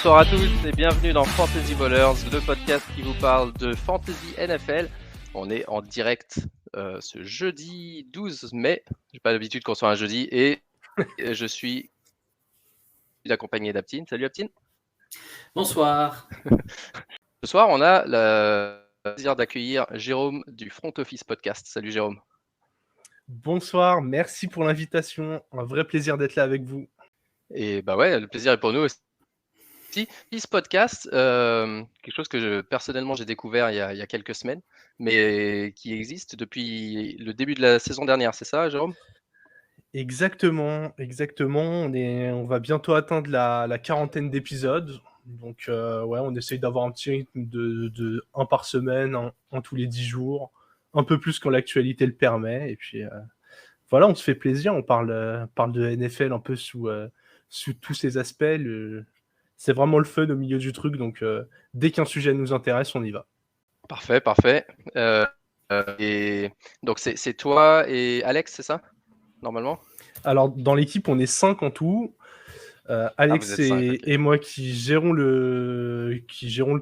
Bonsoir à tous et bienvenue dans Fantasy Ballers, le podcast qui vous parle de Fantasy NFL. On est en direct ce jeudi 12 mai. J'ai pas l'habitude qu'on soit un jeudi et je suis accompagné d'Aptine. Salut Aptine. Bonsoir. Ce soir, on a le plaisir d'accueillir Jérôme du Front Office Podcast. Salut Jérôme. Bonsoir, merci pour l'invitation. Un vrai plaisir d'être là avec vous. Et bah ouais, le plaisir est pour nous aussi. Ce podcast, quelque chose que personnellement j'ai découvert il y a quelques semaines, mais qui existe depuis le début de la saison dernière, c'est ça Jérôme? Exactement. On va bientôt atteindre la quarantaine d'épisodes. Donc ouais, on essaye d'avoir un petit rythme de un par semaine, un tous les 10 jours, un peu plus quand l'actualité le permet. Et puis voilà, on se fait plaisir, on parle de NFL un peu sous tous ses aspects. C'est vraiment le fun au milieu du truc, donc dès qu'un sujet nous intéresse, on y va. Parfait. Et donc c'est toi et Alex, c'est ça? Normalement? Alors dans l'équipe, on est 5 en tout. Vous Alex êtes 5, ok. et moi qui gérons le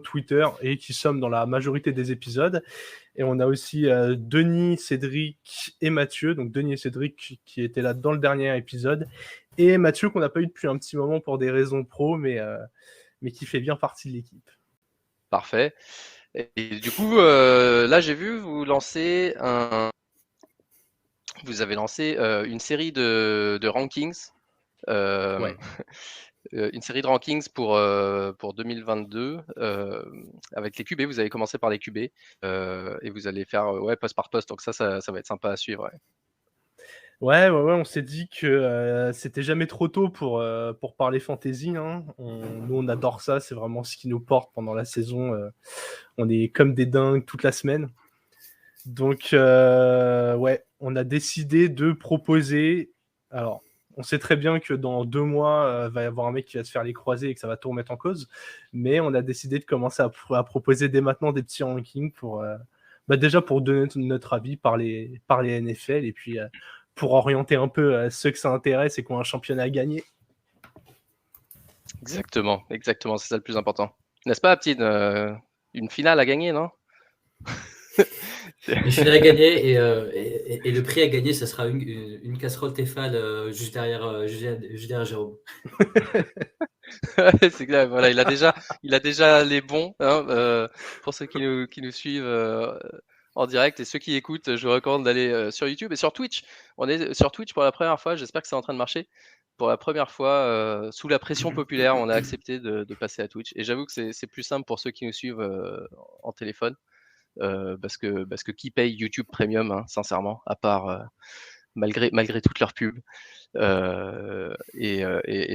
Twitter et qui sommes dans la majorité des épisodes. Et on a aussi Denis, Cédric et Mathieu. Donc Denis et Cédric qui étaient là dans le dernier épisode. Et Mathieu qu'on n'a pas eu depuis un petit moment pour des raisons pro, mais qui fait bien partie de l'équipe. Parfait. Et du coup, là j'ai vu vous avez lancé une série de rankings. Ouais. Une série de rankings pour 2022 avec les QB. Vous avez commencé par les QB et vous allez faire poste par poste. Donc ça va être sympa à suivre. Ouais, on s'est dit que c'était jamais trop tôt pour parler fantasy. Hein. Nous, on adore ça. C'est vraiment ce qui nous porte pendant la saison. On est comme des dingues toute la semaine. Donc, ouais, on a décidé de proposer. Alors, on sait très bien que dans 2 mois, va y avoir un mec qui va se faire les croisés et que ça va tout remettre en cause. Mais on a décidé de commencer à proposer dès maintenant des petits rankings pour, déjà pour donner notre avis par les NFL et puis pour orienter un peu ceux que ça intéresse et qui ont un championnat à gagner. Exactement, c'est ça le plus important. N'est-ce pas, Aptine? Une finale à gagner, non? Une finale à gagner et le prix à gagner, ça sera une casserole Tefal juste derrière Jérôme. C'est clair, voilà, il a déjà les bons, hein, pour ceux qui nous suivent en direct et ceux qui écoutent, je vous recommande d'aller sur YouTube et sur Twitch. On est sur Twitch pour la première fois, j'espère que c'est en train de marcher. Pour la première fois, sous la pression populaire, on a accepté de passer à Twitch. Et j'avoue que c'est plus simple pour ceux qui nous suivent en téléphone, parce que qui paye YouTube Premium, hein, sincèrement, à part malgré toutes leurs pubs. Et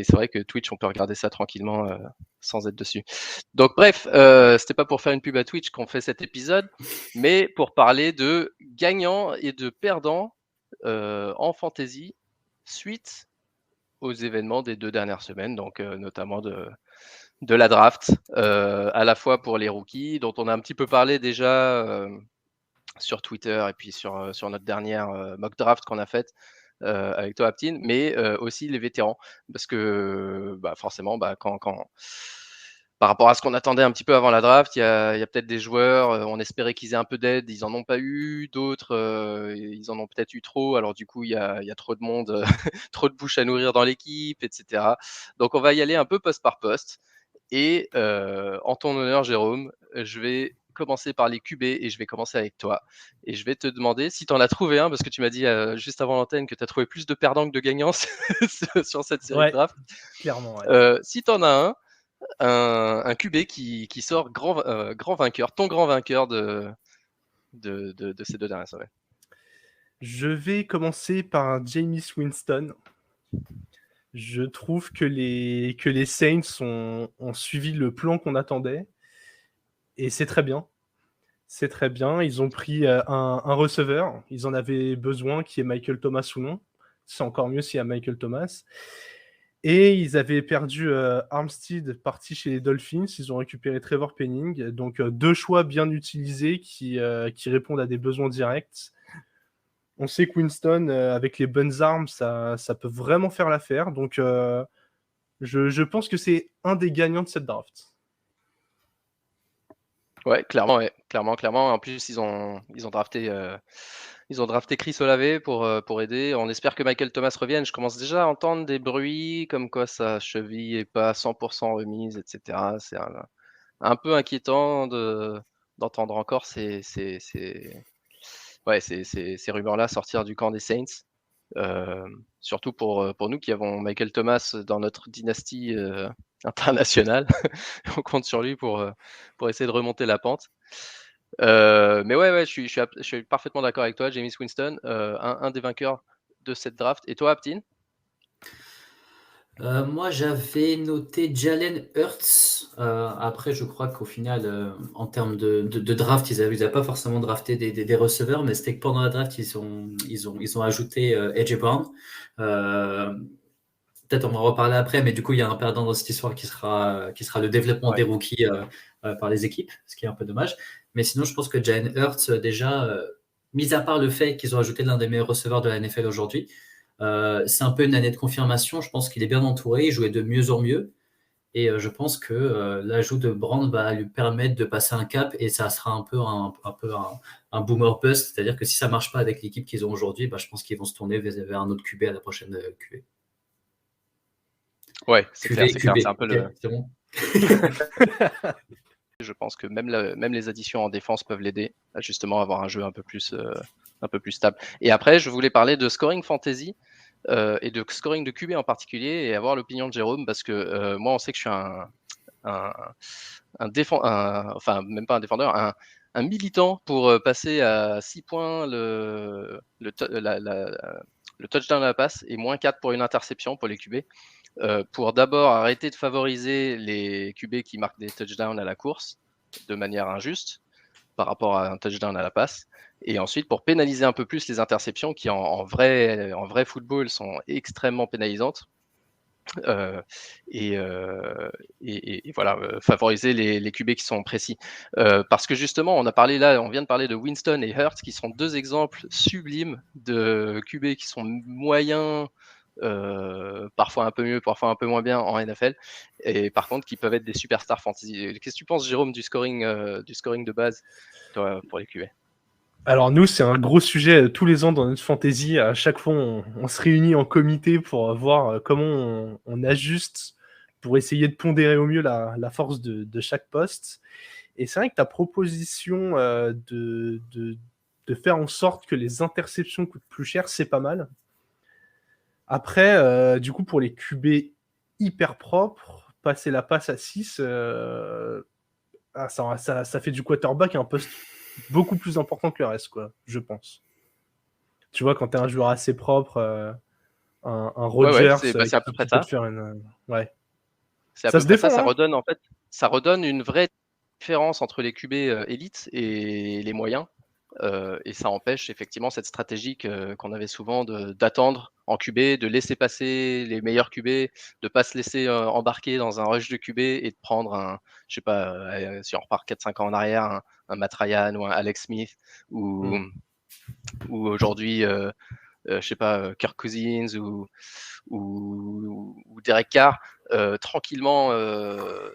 c'est vrai que Twitch, on peut regarder ça tranquillement sans être dessus. Donc bref, c'était pas pour faire une pub à Twitch qu'on fait cet épisode, mais pour parler de gagnants et de perdants en fantasy suite aux événements des 2 dernières semaines, donc notamment de la draft, à la fois pour les rookies, dont on a un petit peu parlé déjà sur Twitter et puis sur notre dernière mock draft qu'on a faite avec toi, Aptine, mais aussi les vétérans, parce que forcément, quand par rapport à ce qu'on attendait un petit peu avant la draft, il y a peut-être des joueurs, on espérait qu'ils aient un peu d'aide, ils en ont pas eu, d'autres, ils en ont peut-être eu trop, alors du coup, il y a trop de monde, trop de bouches à nourrir dans l'équipe, etc. Donc on va y aller un peu poste par poste. Et en ton honneur, Jérôme, je vais commencer par les QB et je vais commencer avec toi. Et je vais te demander si tu en as trouvé un, parce que tu m'as dit juste avant l'antenne que tu as trouvé plus de perdants que de gagnants sur cette série de draft. Clairement, ouais. Si tu en as un QB qui sort grand vainqueur, ton grand vainqueur de ces 2 dernières semaines. Je vais commencer par un Jameis Winston. Je trouve que les Saints ont suivi le plan qu'on attendait. Et c'est très bien. C'est très bien. Ils ont pris un receveur. Ils en avaient besoin, qui est Michael Thomas ou non. C'est encore mieux s'il y a Michael Thomas. Et ils avaient perdu Armstead, parti chez les Dolphins. Ils ont récupéré Trevor Penning. Donc 2 choix bien utilisés qui répondent à des besoins directs. On sait que Winston, avec les bonnes armes, ça peut vraiment faire l'affaire. Donc Je pense que c'est un des gagnants de cette draft. Ouais, clairement, ouais. Clairement. En plus, ils ont drafté Chris Olave pour aider. On espère que Michael Thomas revienne. Je commence déjà à entendre des bruits comme quoi sa cheville est pas 100% remise, etc. C'est un peu inquiétant d'entendre encore ces rumeurs-là sortir du camp des Saints. Surtout pour nous qui avons Michael Thomas dans notre dynastie internationale. On compte sur lui pour essayer de remonter la pente. Mais ouais, je suis parfaitement d'accord avec toi, Jameis Winston, un des vainqueurs de cette draft. Et toi, Aptin? Moi, j'avais noté Jalen Hurts. Après, je crois qu'au final, en termes de draft, ils avaient pas forcément drafté des receveurs, mais c'était que pendant la draft, ils ont ajouté AJ Brown. Peut-être on va en reparler après, mais du coup, il y a un perdant dans cette histoire qui sera le développement des rookies par les équipes, ce qui est un peu dommage. Mais sinon, je pense que Jalen Hurts, déjà, mis à part le fait qu'ils ont ajouté l'un des meilleurs receveurs de la NFL aujourd'hui, c'est un peu une année de confirmation. Je pense qu'il est bien entouré, il jouait de mieux en mieux. Et je pense que l'ajout de Brand va lui permettre de passer un cap et ça sera un peu un boomer bust. C'est-à-dire que si ça ne marche pas avec l'équipe qu'ils ont aujourd'hui, je pense qu'ils vont se tourner vers un autre QB à la prochaine QB. Ouais, c'est clair. C'est un peu okay, c'est bon. Je pense que même les additions en défense peuvent l'aider à justement avoir un jeu un peu plus stable. Et après, je voulais parler de scoring fantasy et de scoring de QB en particulier et avoir l'opinion de Jérôme parce que moi, on sait que je suis enfin même pas un défendeur, un militant pour passer à 6 points le touchdown à la passe et moins 4 pour une interception pour les QB. Pour d'abord arrêter de favoriser les QB qui marquent des touchdowns à la course de manière injuste par rapport à un touchdown à la passe, et ensuite pour pénaliser un peu plus les interceptions qui en vrai football sont extrêmement pénalisantes. Et voilà, favoriser les QB qui sont précis. Parce que justement, on vient de parler de Winston et Hurts, qui sont deux exemples sublimes de QB qui sont moyens, parfois un peu mieux, parfois un peu moins bien en NFL, et par contre qui peuvent être des superstars fantasy. Qu'est-ce que tu penses, Jérôme, du scoring de base, toi, pour les QB? Alors nous, c'est un gros sujet tous les ans dans notre fantasy. À chaque fois, on se réunit en comité pour voir comment on ajuste pour essayer de pondérer au mieux la force de chaque poste. Et c'est vrai que ta proposition de faire en sorte que les interceptions coûtent plus cher, c'est pas mal. Après, du coup, pour les QB hyper propres, passer la passe à 6, ça fait du quarterback un poste beaucoup plus important que le reste, quoi, je pense. Tu vois, quand t'es un joueur assez propre, un Rodgers, c'est à peu près peut ça. te faire une... Ouais. C'est à peu près ça. Ça redonne une vraie différence entre les QB élites et les moyens. Et ça empêche effectivement cette stratégie qu'on avait souvent d'attendre en QB, de laisser passer les meilleurs QB, de pas se laisser embarquer dans un rush de QB et de prendre je sais pas, si on repart 4-5 ans en arrière, un Matt Ryan ou un Alex Smith ou aujourd'hui, je sais pas, Kirk Cousins ou Derek Carr, tranquillement,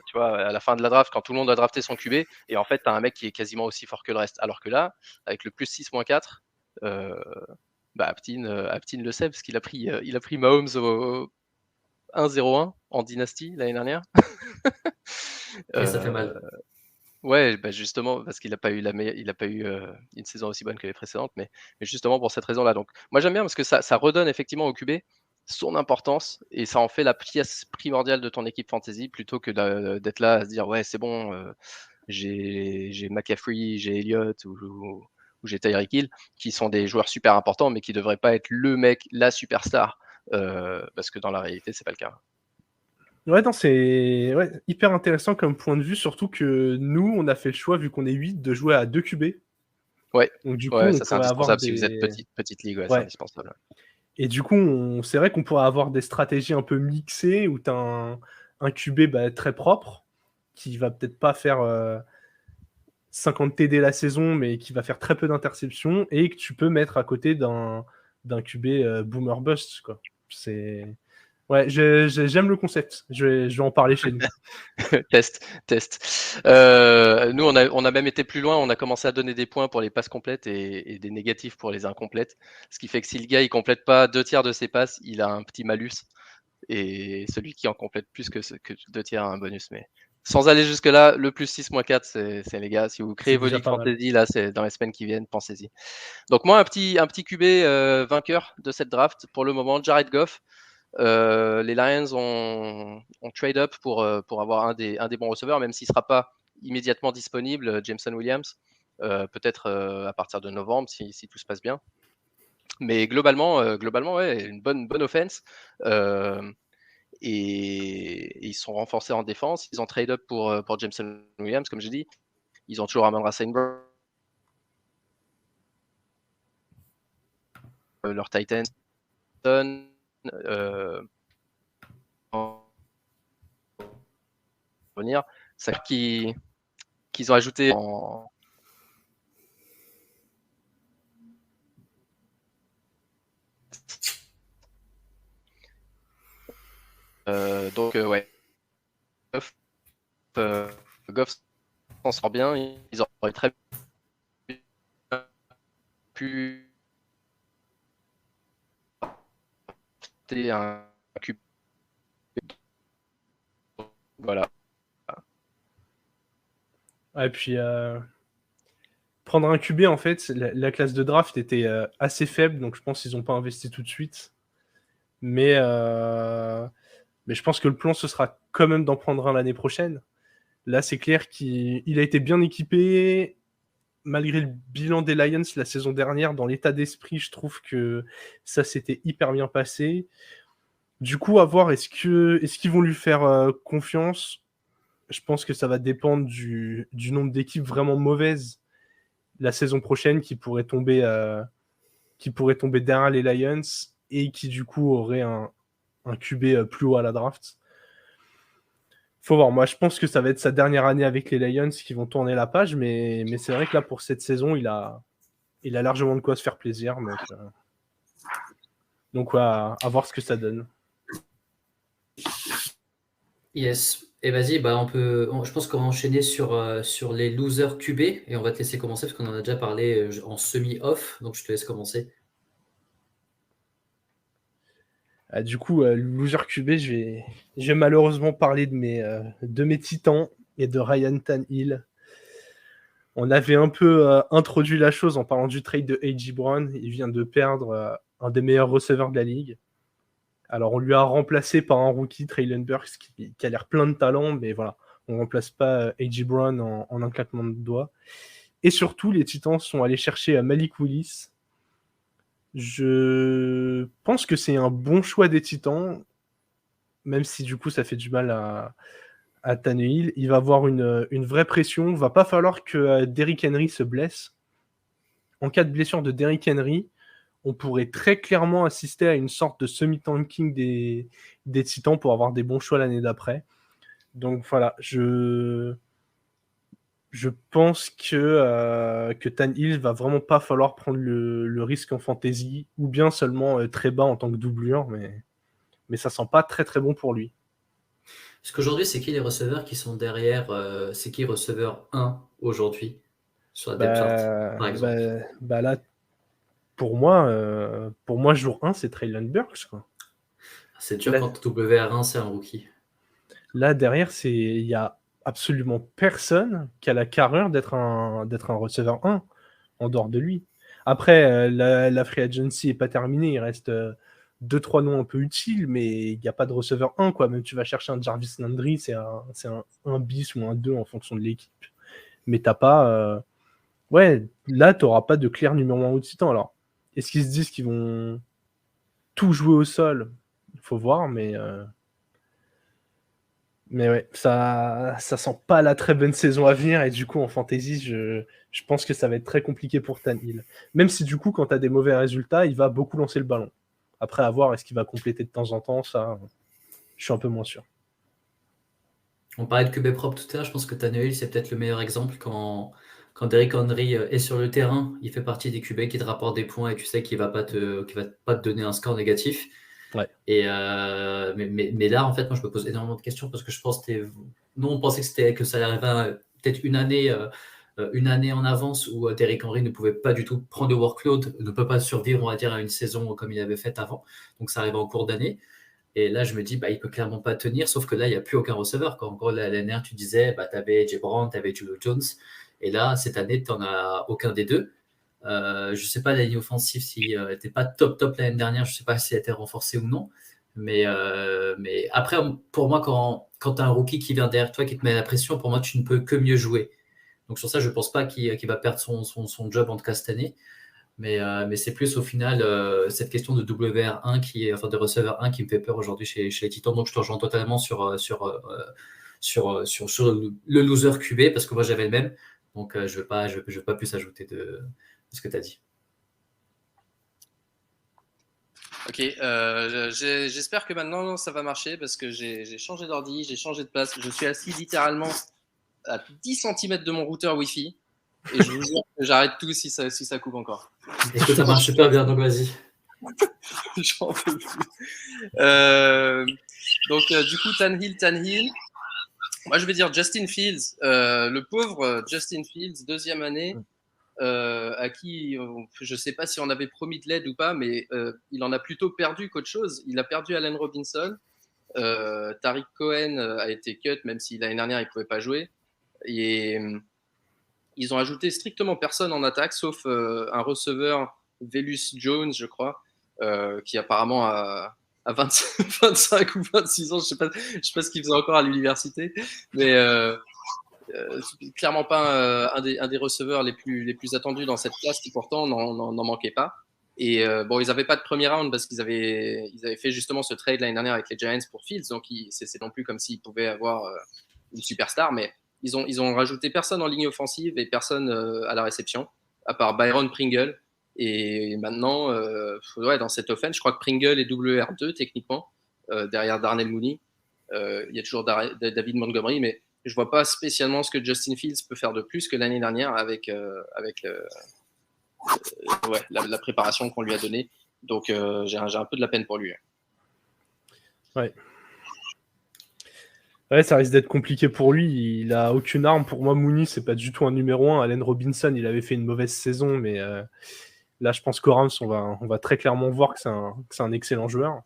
tu vois, à la fin de la draft, quand tout le monde a drafté son QB, et en fait, tu as un mec qui est quasiment aussi fort que le reste. Alors que là, avec le plus 6, moins 4, Aptin le sait, parce qu'il a pris Mahomes au 1-0-1 en dynastie l'année dernière. Et ça fait mal. Ouais, justement, parce qu'il n'a pas eu une saison aussi bonne que les précédentes, mais justement pour cette raison-là. Donc, moi j'aime bien parce que ça redonne effectivement au QB son importance et ça en fait la pièce primordiale de ton équipe fantasy plutôt que d'être là à se dire ouais c'est bon, j'ai McCaffrey, j'ai Elliott ou j'ai Tyreek Hill qui sont des joueurs super importants mais qui devraient pas être le mec, la superstar, parce que dans la réalité c'est pas le cas. Ouais, non, c'est hyper intéressant comme point de vue, surtout que nous, on a fait le choix, vu qu'on est 8, de jouer à 2 QB. Ouais, donc du coup, ça c'est indispensable si vous êtes petite ligue, c'est indispensable. Et du coup, c'est vrai qu'on pourrait avoir des stratégies un peu mixées où tu as un QB très propre qui va peut-être pas faire 50 TD la saison, mais qui va faire très peu d'interceptions et que tu peux mettre à côté d'un QB boomer bust, quoi. Ouais, j'aime le concept. Je vais en parler chez nous. Test. Nous, on a même été plus loin. On a commencé à donner des points pour les passes complètes et des négatifs pour les incomplètes. Ce qui fait que si le gars il complète pas 2/3 de ses passes, il a un petit malus. Et celui qui en complète plus que 2/3 a un bonus. Mais sans aller jusque-là, le plus 6 moins 4, c'est les gars. Si vous créez C'est vos déjà ligues pas mal. fantasy, là, c'est dans les semaines qui viennent, pensez-y. Donc moi, un petit QB vainqueur de cette draft pour le moment, Jared Goff. Les Lions ont trade up pour avoir un des bons receveurs, même s'il ne sera pas immédiatement disponible, Jameson Williams, peut-être à partir de novembre si tout se passe bien. Mais globalement, ouais, une bonne offense. Et ils sont renforcés en défense. Ils ont trade up pour Jameson Williams, comme j'ai dit. Ils ont toujours Amon-Ra St. Brown, leur Titans. Revenir. C'est qu'ils ont ajouté en. Donc, ouais. Goff s'en sort bien. Ils auraient très pu un QB. Voilà. Et puis, prendre un QB, en fait, la classe de draft était assez faible, donc je pense qu'ils n'ont pas investi tout de suite. Mais je pense que le plan, ce sera quand même d'en prendre un l'année prochaine. Là, c'est clair qu'il a été bien équipé. Malgré le bilan des Lions la saison dernière, dans l'état d'esprit, je trouve que ça s'était hyper bien passé. Du coup, à voir, est-ce qu'ils vont lui faire confiance? Je pense que ça va dépendre du nombre d'équipes vraiment mauvaises la saison prochaine qui pourraient tomber derrière les Lions et qui, du coup, auraient un QB plus haut à la draft. Faut voir. Moi, je pense que ça va être sa dernière année avec les Lions qui vont tourner la page, mais c'est vrai que là, pour cette saison, il a largement de quoi se faire plaisir. Donc ouais, à voir ce que ça donne. Yes. Et vas-y, je pense qu'on va enchaîner sur les losers QB et on va te laisser commencer parce qu'on en a déjà parlé en semi-off, donc je te laisse commencer. Du coup, loser QB, je vais malheureusement parler de mes titans et de Ryan Tannehill. On avait un peu introduit la chose en parlant du trade de A.J. Brown. Il vient de perdre un des meilleurs receveurs de la ligue. Alors, on lui a remplacé par un rookie, Treylon Burks, qui a l'air plein de talent, mais voilà, on ne remplace pas A.J. Brown en un claquement de doigts. Et surtout, les Titans sont allés chercher Malik Willis. Je pense que c'est un bon choix des Titans, même si du coup, ça fait du mal à Tannehill. Il va avoir une vraie pression. Il ne va pas falloir que Derrick Henry se blesse. En cas de blessure de Derrick Henry, on pourrait très clairement assister à une sorte de semi-tanking des Titans pour avoir des bons choix l'année d'après. Donc voilà, je pense que Tannehill va vraiment pas falloir prendre le risque en fantasy, ou bien seulement très bas en tant que doublure, mais ça sent pas très très bon pour lui. Parce qu'aujourd'hui, c'est qui les receveurs qui sont derrière c'est qui receveur 1 aujourd'hui sur la depth chart, par exemple? Là, pour moi, jour 1, c'est Treylon Burks, quoi. C'est dur quand WR1, c'est un rookie. Là, derrière, il y a absolument personne qui a la carrure d'être un receveur 1 en dehors de lui. Après, la free agency n'est pas terminée. Il reste 2-3 noms un peu utiles, mais il n'y a pas de receveur 1, quoi. Même tu vas chercher un Jarvis Landry, c'est un bis ou un 2 en fonction de l'équipe. Mais t'as pas... Ouais, là, tu n'auras pas de clair numéro 1 au Titan. Alors, est-ce qu'ils se disent qu'ils vont tout jouer au sol? Il faut voir, mais ouais, ça sent pas la très bonne saison à venir, et du coup en fantasy, je pense que ça va être très compliqué pour Tannehill. Même si du coup, quand tu as des mauvais résultats, il va beaucoup lancer le ballon. Après, à voir, est-ce qu'il va compléter de temps en temps, ça, je suis un peu moins sûr. On parlait de QB propre tout à l'heure, je pense que Tannehill, c'est peut-être le meilleur exemple quand Derrick Henry est sur le terrain, il fait partie des QB qui te rapportent des points et tu sais qu'il va pas te donner un score négatif. Ouais. Et, mais là, en fait, moi, je me pose énormément de questions parce que je pense que nous, on pensait que ça allait arriver peut-être une année en avance où Derrick Henry ne pouvait pas du tout prendre le workload, ne peut pas survivre, on va dire, à une saison comme il avait fait avant. Donc, ça arrive en cours d'année. Et là, je me dis, il peut clairement pas tenir, sauf que là, il n'y a plus aucun receveur. En gros, l'année dernière, tu disais, tu avais Jay Brown, tu avais Julio Jones. Et là, cette année, tu n'en as aucun des deux. Je sais pas la ligne offensive si elle n'était pas top l'année dernière, je sais pas si elle a été renforcée ou non. Mais après, pour moi, quand tu as un rookie qui vient derrière toi, qui te met la pression, pour moi, tu ne peux que mieux jouer. Donc sur ça, je pense pas qu'il va perdre son job en tout cas cette année. Mais c'est plus au final cette question de WR1 enfin de receveur 1 qui me fait peur aujourd'hui chez les Titans. Donc je te rejoins totalement sur le loser QB parce que moi j'avais le même. Donc je veux pas plus ajouter de ce que tu as dit. Ok, j'espère que maintenant ça va marcher parce que j'ai changé d'ordi, j'ai changé de place. Je suis assis littéralement à 10 cm de mon routeur Wi-Fi et je vous jure que j'arrête tout si ça coupe encore. Écoute, ça marche super bien, donc vas-y. J'en peux plus. Donc, du coup, Tannehill. Moi, je vais dire Justin Fields. Le pauvre Justin Fields, deuxième année, à qui je ne sais pas si on avait promis de l'aide ou pas, mais il en a plutôt perdu qu'autre chose. Il a perdu Allen Robinson. Tariq Cohen a été cut, même si l'année dernière, il ne pouvait pas jouer. Et ils ont ajouté strictement personne en attaque, sauf un receveur, Velus Jones, je crois, qui apparemment a 25 ou 26 ans, je sais pas ce qu'il faisait encore à l'université, mais clairement pas un des receveurs les plus attendus dans cette classe qui pourtant n'en manquait pas. Et bon, ils n'avaient pas de premier round parce qu'ils avaient fait justement ce trade l'année dernière avec les Giants pour Fields, donc c'est non plus comme s'ils pouvaient avoir une superstar, mais ils ont rajouté personne en ligne offensive et personne à la réception, à part Byron Pringle. Et maintenant, dans cette offense, je crois que Pringle est WR2 techniquement, derrière Darnell Mooney. Il y a toujours David Montgomery, mais je vois pas spécialement ce que Justin Fields peut faire de plus que l'année dernière avec la préparation qu'on lui a donnée. Donc j'ai un peu de la peine pour lui. Ouais. Ouais, ça risque d'être compliqué pour lui. Il a aucune arme. Pour moi, Mooney, c'est pas du tout un numéro 1. Allen Robinson, il avait fait une mauvaise saison, mais là, je pense qu'au Rams, on va très clairement voir que c'est un excellent joueur.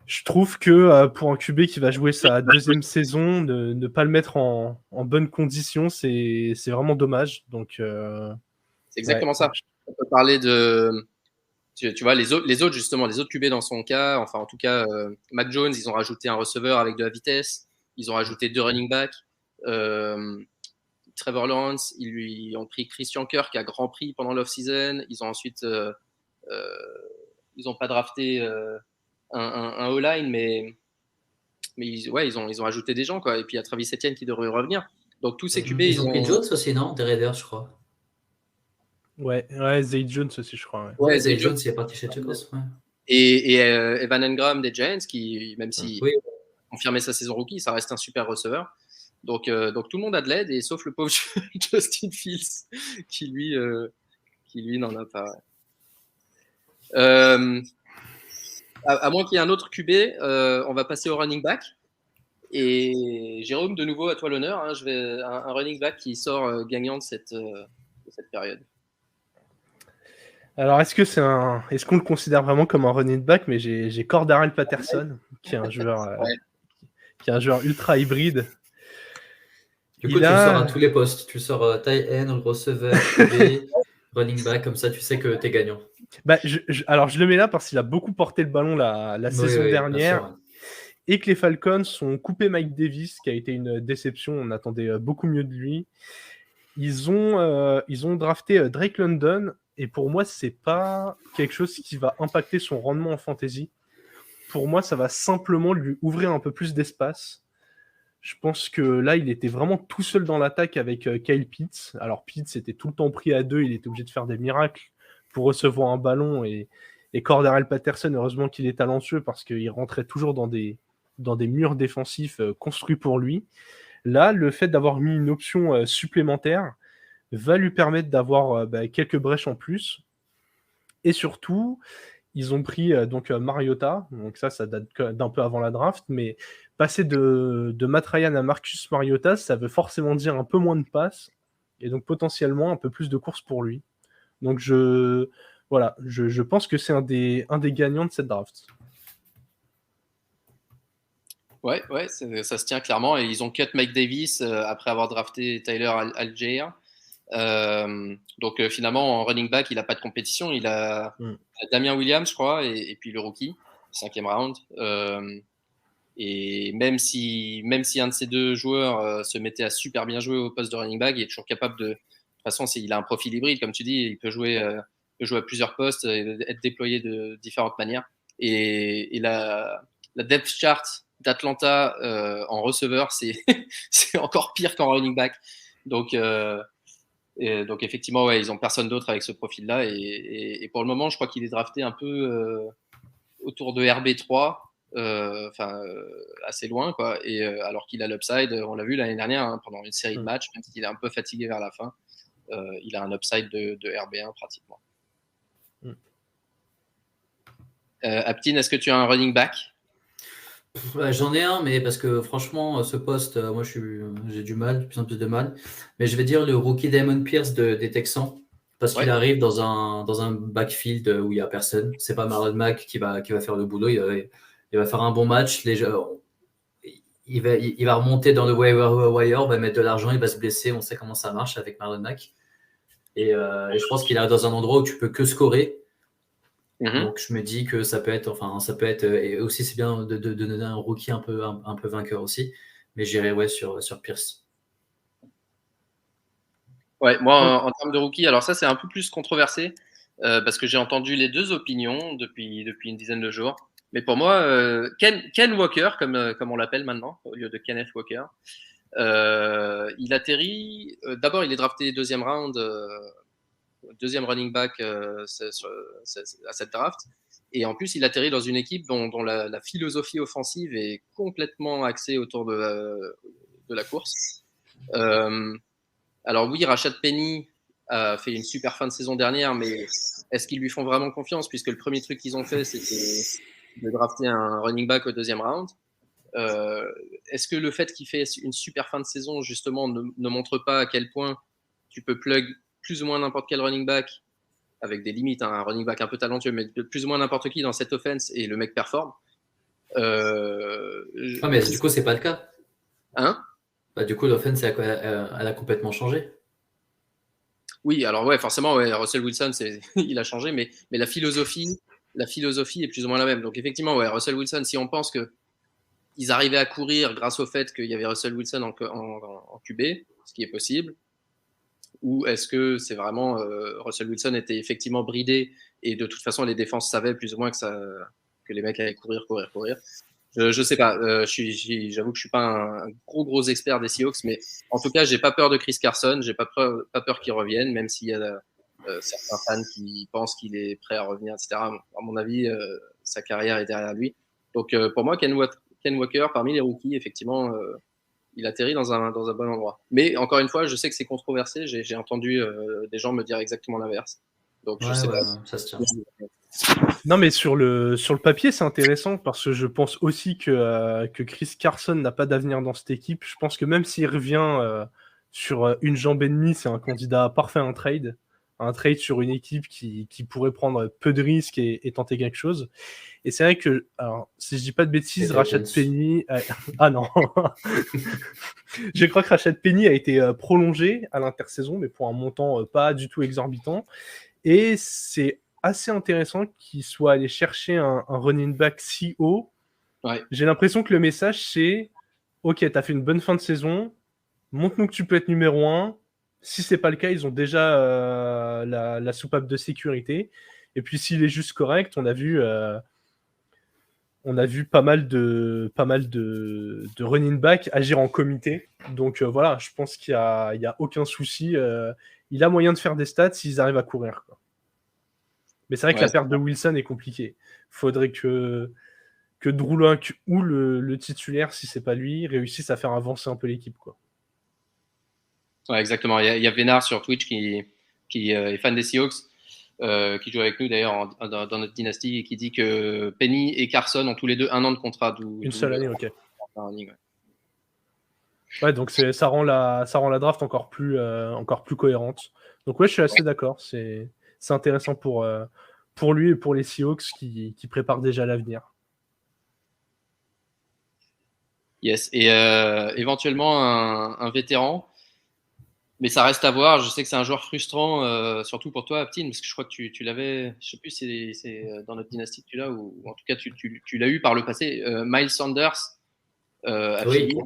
Je trouve que pour un QB qui va jouer sa deuxième saison, ne pas le mettre en bonne condition, c'est vraiment dommage. Donc, c'est exactement ça. On peut parler de... Tu vois, les autres justement, les autres QB dans son cas, enfin en tout cas, Mac Jones, ils ont rajouté un receveur avec de la vitesse, ils ont rajouté 2 running backs, Trevor Lawrence, ils lui ont pris Christian Kirk à grand prix pendant l'off-season, ils ont ensuite, ils n'ont pas drafté un O-line, mais ils ont ajouté des gens, quoi, et puis il y a Travis Etienne qui devrait revenir. Donc tous ces QB, ils ont pris Jones aussi, non? Des Raiders, je crois. Ouais, Zay Jones aussi, je crois. Ouais, Zay Jones, il est parti chez Chicago. Ouais. Et Evan Engram des Giants, qui, même si confirmé sa saison rookie, ça reste un super receveur. Donc tout le monde a de l'aide, et sauf le pauvre Justin Fields, qui lui n'en a pas. À moins qu'il y ait un autre QB, on va passer au running back. Et Jérôme, de nouveau, à toi l'honneur. Hein, un running back qui sort gagnant de cette période. Alors, est-ce qu'on le considère vraiment comme un running back? Mais j'ai Cordarrelle Patterson, qui est un joueur ultra hybride. Du coup, tu le sors à tous les postes. Tu le sors tight end, receveur, QB, running back, comme ça, tu sais que tu es gagnant. Alors, je le mets là parce qu'il a beaucoup porté le ballon la saison dernière. Sûr, ouais. Et que les Falcons ont coupé Mike Davis, qui a été une déception. On attendait beaucoup mieux de lui. Ils ont drafté Drake London. Et pour moi, c'est pas quelque chose qui va impacter son rendement en fantasy. Pour moi, ça va simplement lui ouvrir un peu plus d'espace. Je pense que là, il était vraiment tout seul dans l'attaque avec Kyle Pitts. Alors, Pitts était tout le temps pris à 2. Il était obligé de faire des miracles pour recevoir un ballon. Et Cordarrelle Patterson, heureusement qu'il est talentueux parce qu'il rentrait toujours dans des murs défensifs construits pour lui. Là, le fait d'avoir mis une option supplémentaire va lui permettre d'avoir quelques brèches en plus. Et surtout, ils ont pris donc Mariota, donc ça date d'un peu avant la draft, mais passer de Matt Ryan à Marcus Mariota, ça veut forcément dire un peu moins de passes, et donc potentiellement un peu plus de courses pour lui. Donc je pense que c'est un des gagnants de cette draft. Ouais, ça se tient clairement. Et ils ont cut Mike Davis après avoir drafté Tyler Algier. Donc finalement, en running back, il n'a pas de compétition. Il a Damien Williams, je crois, et puis le rookie, 5e round. Et même si un de ces deux joueurs se mettait à super bien jouer au poste de running back, il est toujours capable de. De toute façon, il a un profil hybride, comme tu dis, il peut jouer à plusieurs postes et être déployé de différentes manières. Et la depth chart d'Atlanta en receveur, c'est encore pire qu'en running back. Donc effectivement, ouais, ils ont personne d'autre avec ce profil-là. Et pour le moment, je crois qu'il est drafté un peu autour de RB3, assez loin, quoi. Et alors qu'il a l'upside, on l'a vu l'année dernière hein, pendant une série de matchs, même s'il est un peu fatigué vers la fin, il a un upside de RB1 pratiquement. Aptine, est-ce que tu as un running back? J'en ai un, mais parce que franchement, ce poste, moi j'ai du mal, de plus en plus de mal. Mais je vais dire le rookie Damon Pierce des Texans, parce qu'il arrive dans un backfield où il n'y a personne. C'est pas Marlon Mack qui va faire le boulot. Il va faire un bon match. Il va remonter dans le wire, on va mettre de l'argent, il va se blesser. On sait comment ça marche avec Marlon Mack. Et je pense qu'il est dans un endroit où tu peux que scorer. Donc je me dis que ça peut être, et aussi c'est bien de donner un rookie un peu vainqueur aussi, mais j'irai sur Pierce. Ouais, moi en termes de rookie, alors ça c'est un peu plus controversé parce que j'ai entendu les deux opinions depuis une dizaine de jours. Mais pour moi, Ken Walker, comme on l'appelle maintenant, au lieu de Kenneth Walker, il atterrit. D'abord, il est drafté deuxième round, deuxième running back à cette draft. Et en plus, il atterrit dans une équipe dont la philosophie offensive est complètement axée autour de la course. Alors oui, Rashad Penny a fait une super fin de saison dernière, mais est-ce qu'ils lui font vraiment confiance puisque le premier truc qu'ils ont fait, c'était de drafter un running back au deuxième round. Est-ce que le fait qu'il fait une super fin de saison, justement, ne montre pas à quel point tu peux plug plus ou moins n'importe quel running back, avec des limites, hein, un running back un peu talentueux, mais plus ou moins n'importe qui dans cette offense et le mec performe mais du coup, c'est pas le cas. Hein? Du coup, l'offense, elle a complètement changé. Oui, alors ouais, forcément, ouais, Russell Wilson, il a changé, mais la philosophie est plus ou moins la même. Donc effectivement, ouais, Russell Wilson, si on pense que ils arrivaient à courir grâce au fait qu'il y avait Russell Wilson en QB, ce qui est possible, ou est-ce que c'est vraiment Russell Wilson était effectivement bridé et de toute façon les défenses savaient plus ou moins que les mecs allaient courir. Je sais pas. J'avoue que je suis pas un gros expert des Seahawks, mais en tout cas, j'ai pas peur de Chris Carson. J'ai pas peur qu'il revienne, même s'il y a certains fans qui pensent qu'il est prêt à revenir, etc. À mon avis, sa carrière est derrière lui. Donc, pour moi, Ken Walker, parmi les rookies, effectivement, il atterrit dans un bon endroit. Mais encore une fois, je sais que c'est controversé. J'ai entendu des gens me dire exactement l'inverse. Donc, je sais pas. Ça se tient. Non, mais sur le papier, c'est intéressant parce que je pense aussi que Chris Carson n'a pas d'avenir dans cette équipe. Je pense que même s'il revient sur une jambe et demie, c'est un candidat parfait à un trade. Un trade sur une équipe qui pourrait prendre peu de risques et tenter quelque chose. Et c'est vrai que, alors, si je dis pas de bêtises, Rashad Penny... Ah non Je crois que Rashad Penny a été prolongé à l'intersaison, mais pour un montant pas du tout exorbitant. Et c'est assez intéressant qu'il soit allé chercher un running back si haut. Ouais. J'ai l'impression que le message, c'est « Ok, t'as fait une bonne fin de saison, montre-nous que tu peux être numéro 1. » Si c'est pas le cas, ils ont déjà la soupape de sécurité. Et puis s'il est juste correct, on a vu pas mal de running back agir en comité. Donc voilà, je pense qu'il y a aucun souci. Il a moyen de faire des stats s'ils arrivent à courir, quoi. Mais c'est vrai que la perte de Wilson est compliquée. Faudrait que Drew Lock ou le titulaire, si c'est pas lui, réussisse à faire avancer un peu l'équipe, quoi. Ouais, exactement. Il y a Vénard sur Twitch qui est fan des Seahawks. qui joue avec nous d'ailleurs dans notre dynastie et qui dit que Penny et Carson ont tous les deux 1 an de contrat. Une seule année, ok. Ouais. Ouais, donc ça rend la draft encore plus cohérente. Donc ouais, je suis assez d'accord. C'est intéressant pour lui et pour les Seahawks qui préparent déjà l'avenir. Yes, et éventuellement un vétéran, mais ça reste à voir. Je sais que c'est un joueur frustrant, surtout pour toi, Aptine, parce que je crois que tu l'avais, je sais plus si c'est dans notre dynastie que tu l'as, ou en tout cas tu l'as eu par le passé. Miles Sanders à Oui. Philly,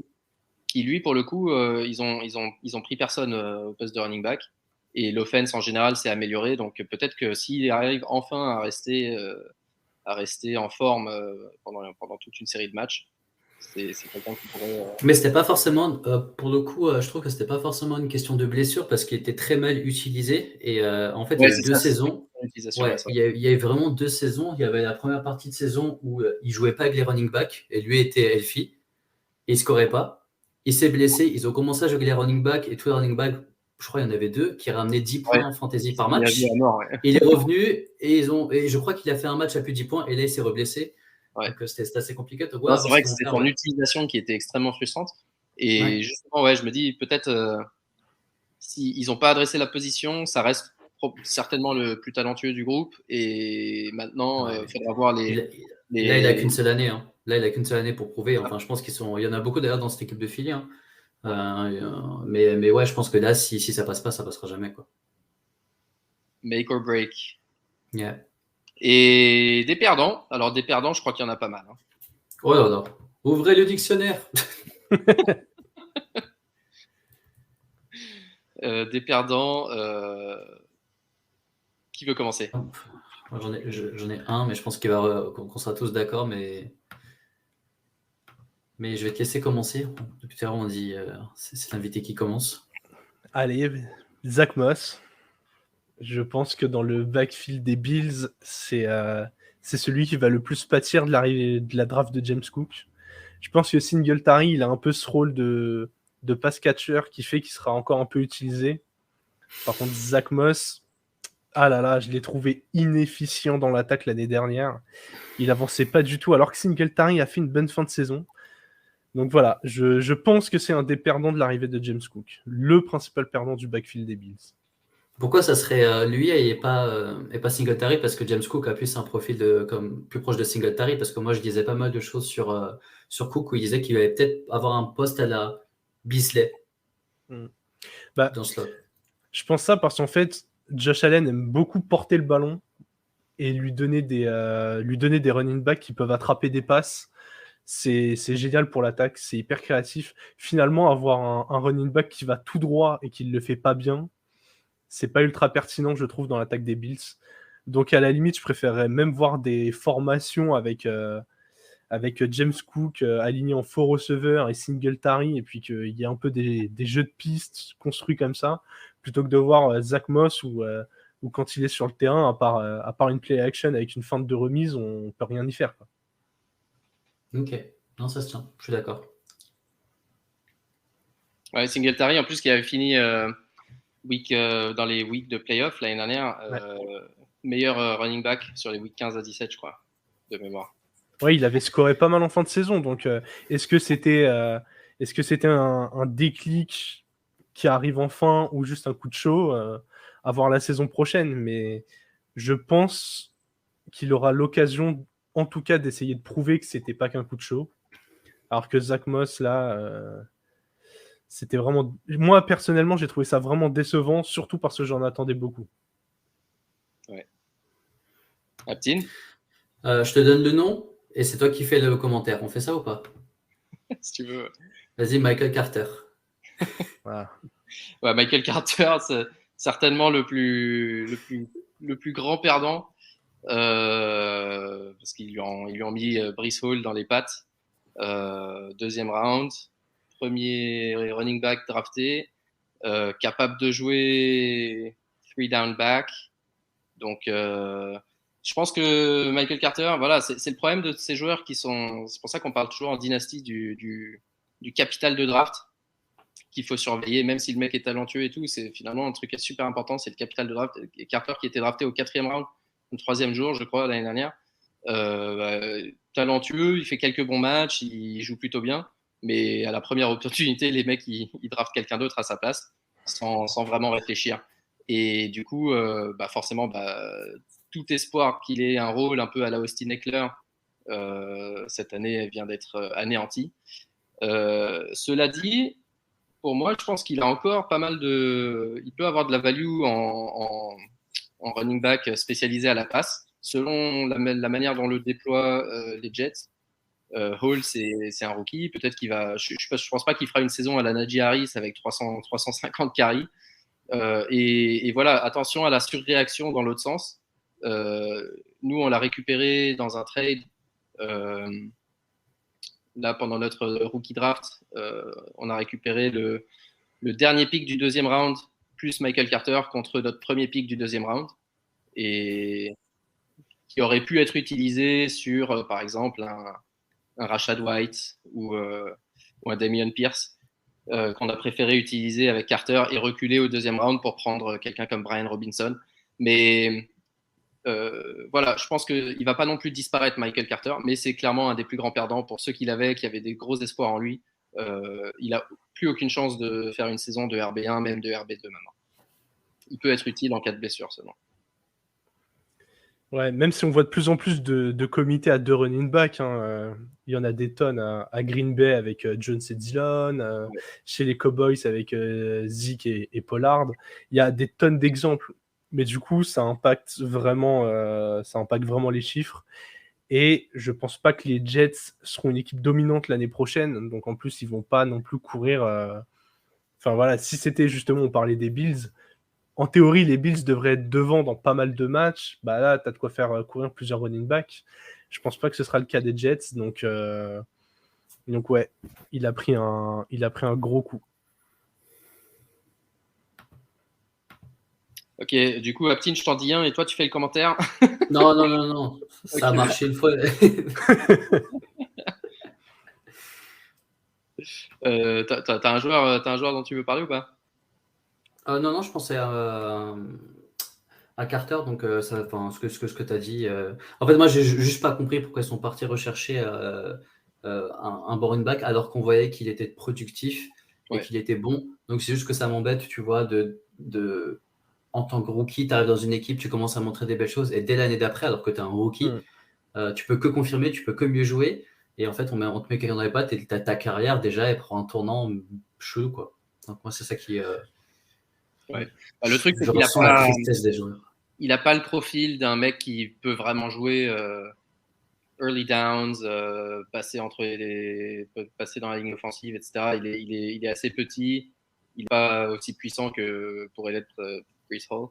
qui lui, pour le coup, ils ont pris personne au poste de running back, et l'offense en général s'est améliorée. Donc peut-être que s'il arrive enfin à rester en forme pendant toute une série de matchs, c'est quelqu'un qui pourrait. Mais c'était pas forcément, pour le coup, je trouve que c'était pas forcément une question de blessure parce qu'il était très mal utilisé. Et en fait, il y a eu 2 saisons. Ouais, il y a eu vraiment 2 saisons. Il y avait la première partie de saison où il jouait pas avec les running backs et lui était healthy et il scorait pas. Il s'est blessé. Ils ont commencé à jouer avec les running backs et tous les running backs, je crois qu'il y en avait 2 qui ramenaient 10 points en fantasy par match. Il est revenu et je crois qu'il a fait un match à plus de 10 points et là il s'est reblessé. Ouais. Donc c'était assez compliqué. C'est vrai que c'est son utilisation qui était extrêmement frustrante. Et justement, je me dis peut-être s'ils n'ont pas adressé la position, ça reste certainement le plus talentueux du groupe. Et maintenant, il faudra voir les. Là, il n'a qu'une seule année. Hein. Là, il n'a qu'une seule année pour prouver. Enfin, je pense qu'il y en a beaucoup d'ailleurs dans cette équipe de Philly. Hein. Mais ouais, je pense que là, si ça passe pas, ça passera jamais. Quoi. Make or break. Yeah. Et des perdants. Alors, des perdants, je crois qu'il y en a pas mal. Hein. Oh là là. Ouvrez le dictionnaire. Des perdants. Qui veut commencer? Moi, j'en ai un, mais je pense qu'on sera tous d'accord. Mais je vais te laisser commencer. Depuis tout à l'heure, on dit c'est l'invité qui commence. Allez, Zach Moss. Je pense que dans le backfield des Bills, c'est celui qui va le plus pâtir de l'arrivée de la draft de James Cook. Je pense que Singletary, il a un peu ce rôle de pass catcher qui fait qu'il sera encore un peu utilisé. Par contre, Zach Moss, ah là là, je l'ai trouvé inefficient dans l'attaque l'année dernière. Il avançait pas du tout, alors que Singletary a fait une bonne fin de saison. Donc voilà, je pense que c'est un des perdants de l'arrivée de James Cook. Le principal perdant du backfield des Bills. Pourquoi ça serait lui et pas Singletary? Parce que James Cook a plus un profil plus proche de Singletary. Parce que moi, je disais pas mal de choses sur Cook où il disait qu'il allait peut-être avoir un poste à la Beasley dans ce slot. Je pense ça parce qu'en fait, Josh Allen aime beaucoup porter le ballon et lui donner des running backs qui peuvent attraper des passes. C'est génial pour l'attaque, c'est hyper créatif. Finalement, avoir un running back qui va tout droit et qui ne le fait pas bien, c'est pas ultra pertinent, je trouve, dans l'attaque des Bills. Donc, à la limite, je préférerais même voir des formations avec James Cook aligné en faux receveur et Singletary, et puis qu'il y ait un peu des jeux de pistes construits comme ça, plutôt que de voir Zach Moss ou quand il est sur le terrain, à part une play action avec une feinte de remise, on peut rien y faire. Quoi. Ok, non, ça se tient, je suis d'accord. Ouais, Singletary, en plus, qui avait fini dans les weeks de playoff l'année dernière, meilleur running back sur les weeks 15 à 17, je crois, de mémoire. Ouais, il avait scoré pas mal en fin de saison, donc est-ce que c'était un déclic qui arrive enfin ou juste un coup de chaud à voir la saison prochaine? Mais je pense qu'il aura l'occasion, en tout cas, d'essayer de prouver que c'était pas qu'un coup de chaud. Alors que Zach Moss, là, c'était vraiment... Moi, personnellement, j'ai trouvé ça vraiment décevant, surtout parce que j'en attendais beaucoup. Ouais. Aptine? Je te donne le nom et c'est toi qui fais le commentaire. On fait ça ou pas? Si tu veux. Vas-y, Michael Carter. Voilà. Ouais, Michael Carter, c'est certainement le plus grand perdant parce qu'ils lui ont mis Breece Hall dans les pattes. Deuxième round, premier running back drafté, capable de jouer 3 down back. Donc, je pense que Michael Carter, voilà, c'est le problème de ces joueurs qui sont. C'est pour ça qu'on parle toujours en dynastie du capital de draft. qu'il faut surveiller, même si le mec est talentueux et tout. C'est finalement un truc qui est super important, c'est le capital de draft. Carter qui était drafté au 4e round, le 3e jour, je crois, l'année dernière. Talentueux, il fait quelques bons matchs, il joue plutôt bien, mais à la première opportunité, les mecs, ils draftent quelqu'un d'autre à sa place, sans vraiment réfléchir. Et du coup, forcément, tout espoir qu'il ait un rôle un peu à la Austin Eckler, cette année vient d'être anéanti. Cela dit, pour moi, je pense qu'il a encore pas mal de. Il peut avoir de la value en running back spécialisé à la passe, selon la manière dont le déploient les Jets. Hall, c'est un rookie. Peut-être qu'il va. Je pense pas qu'il fera une saison à la Najee Harris avec 350 carries. Et voilà, attention à la surréaction dans l'autre sens. Nous, on l'a récupéré dans un trade. Là, pendant notre rookie draft, on a récupéré le dernier pick du 2e round plus Michael Carter contre notre premier pick du 2e round. Et qui aurait pu être utilisé sur, par exemple, un Rashad White ou un Dameon Pierce, qu'on a préféré utiliser avec Carter et reculer au 2e round pour prendre quelqu'un comme Brian Robinson. Mais voilà, je pense qu'il ne va pas non plus disparaître, Michael Carter, mais c'est clairement un des plus grands perdants pour ceux qui avaient des gros espoirs en lui. Il n'a plus aucune chance de faire une saison de RB1, même de RB2 maintenant. Il peut être utile en cas de blessure seulement. Ouais, même si on voit de plus en plus de comités à 2 running back, il y en a des tonnes à Green Bay avec Jones et Dillon, chez les Cowboys avec Zeke et Pollard. Il y a des tonnes d'exemples, mais du coup, ça impacte vraiment les chiffres. Et je pense pas que les Jets seront une équipe dominante l'année prochaine, donc en plus, ils vont pas non plus courir. Enfin voilà, si c'était justement, on parlait des Bills. En théorie, les Bills devraient être devant dans pas mal de matchs. Bah là, t'as de quoi faire courir plusieurs running backs. Je pense pas que ce sera le cas des Jets. Donc ouais, il a pris un gros coup. Ok, du coup, Aptine, je t'en dis un et toi, tu fais le commentaire. Non. Ça a marché une fois. T'as un joueur dont tu veux parler ou pas? Non, je pensais à Carter, donc ce que tu as dit. En fait, moi, j'ai juste pas compris pourquoi ils sont partis rechercher un bon running back alors qu'on voyait qu'il était productif et qu'il était bon. Donc, c'est juste que ça m'embête, tu vois, en tant que rookie, tu arrives dans une équipe, tu commences à montrer des belles choses et dès l'année d'après, alors que tu es un rookie, tu peux que confirmer, tu peux que mieux jouer. Et en fait, on te met quelqu'un dans les pattes et ta carrière, déjà, elle prend un tournant chelou, quoi. Donc, moi, c'est ça qui. Le truc, c'est qu'il ressens la tristesse des joueurs. Il n'a pas le profil d'un mec qui peut vraiment jouer early downs, passer dans la ligne offensive, etc. Il est assez petit. Il n'est pas aussi puissant que pourrait l'être Breece Hall.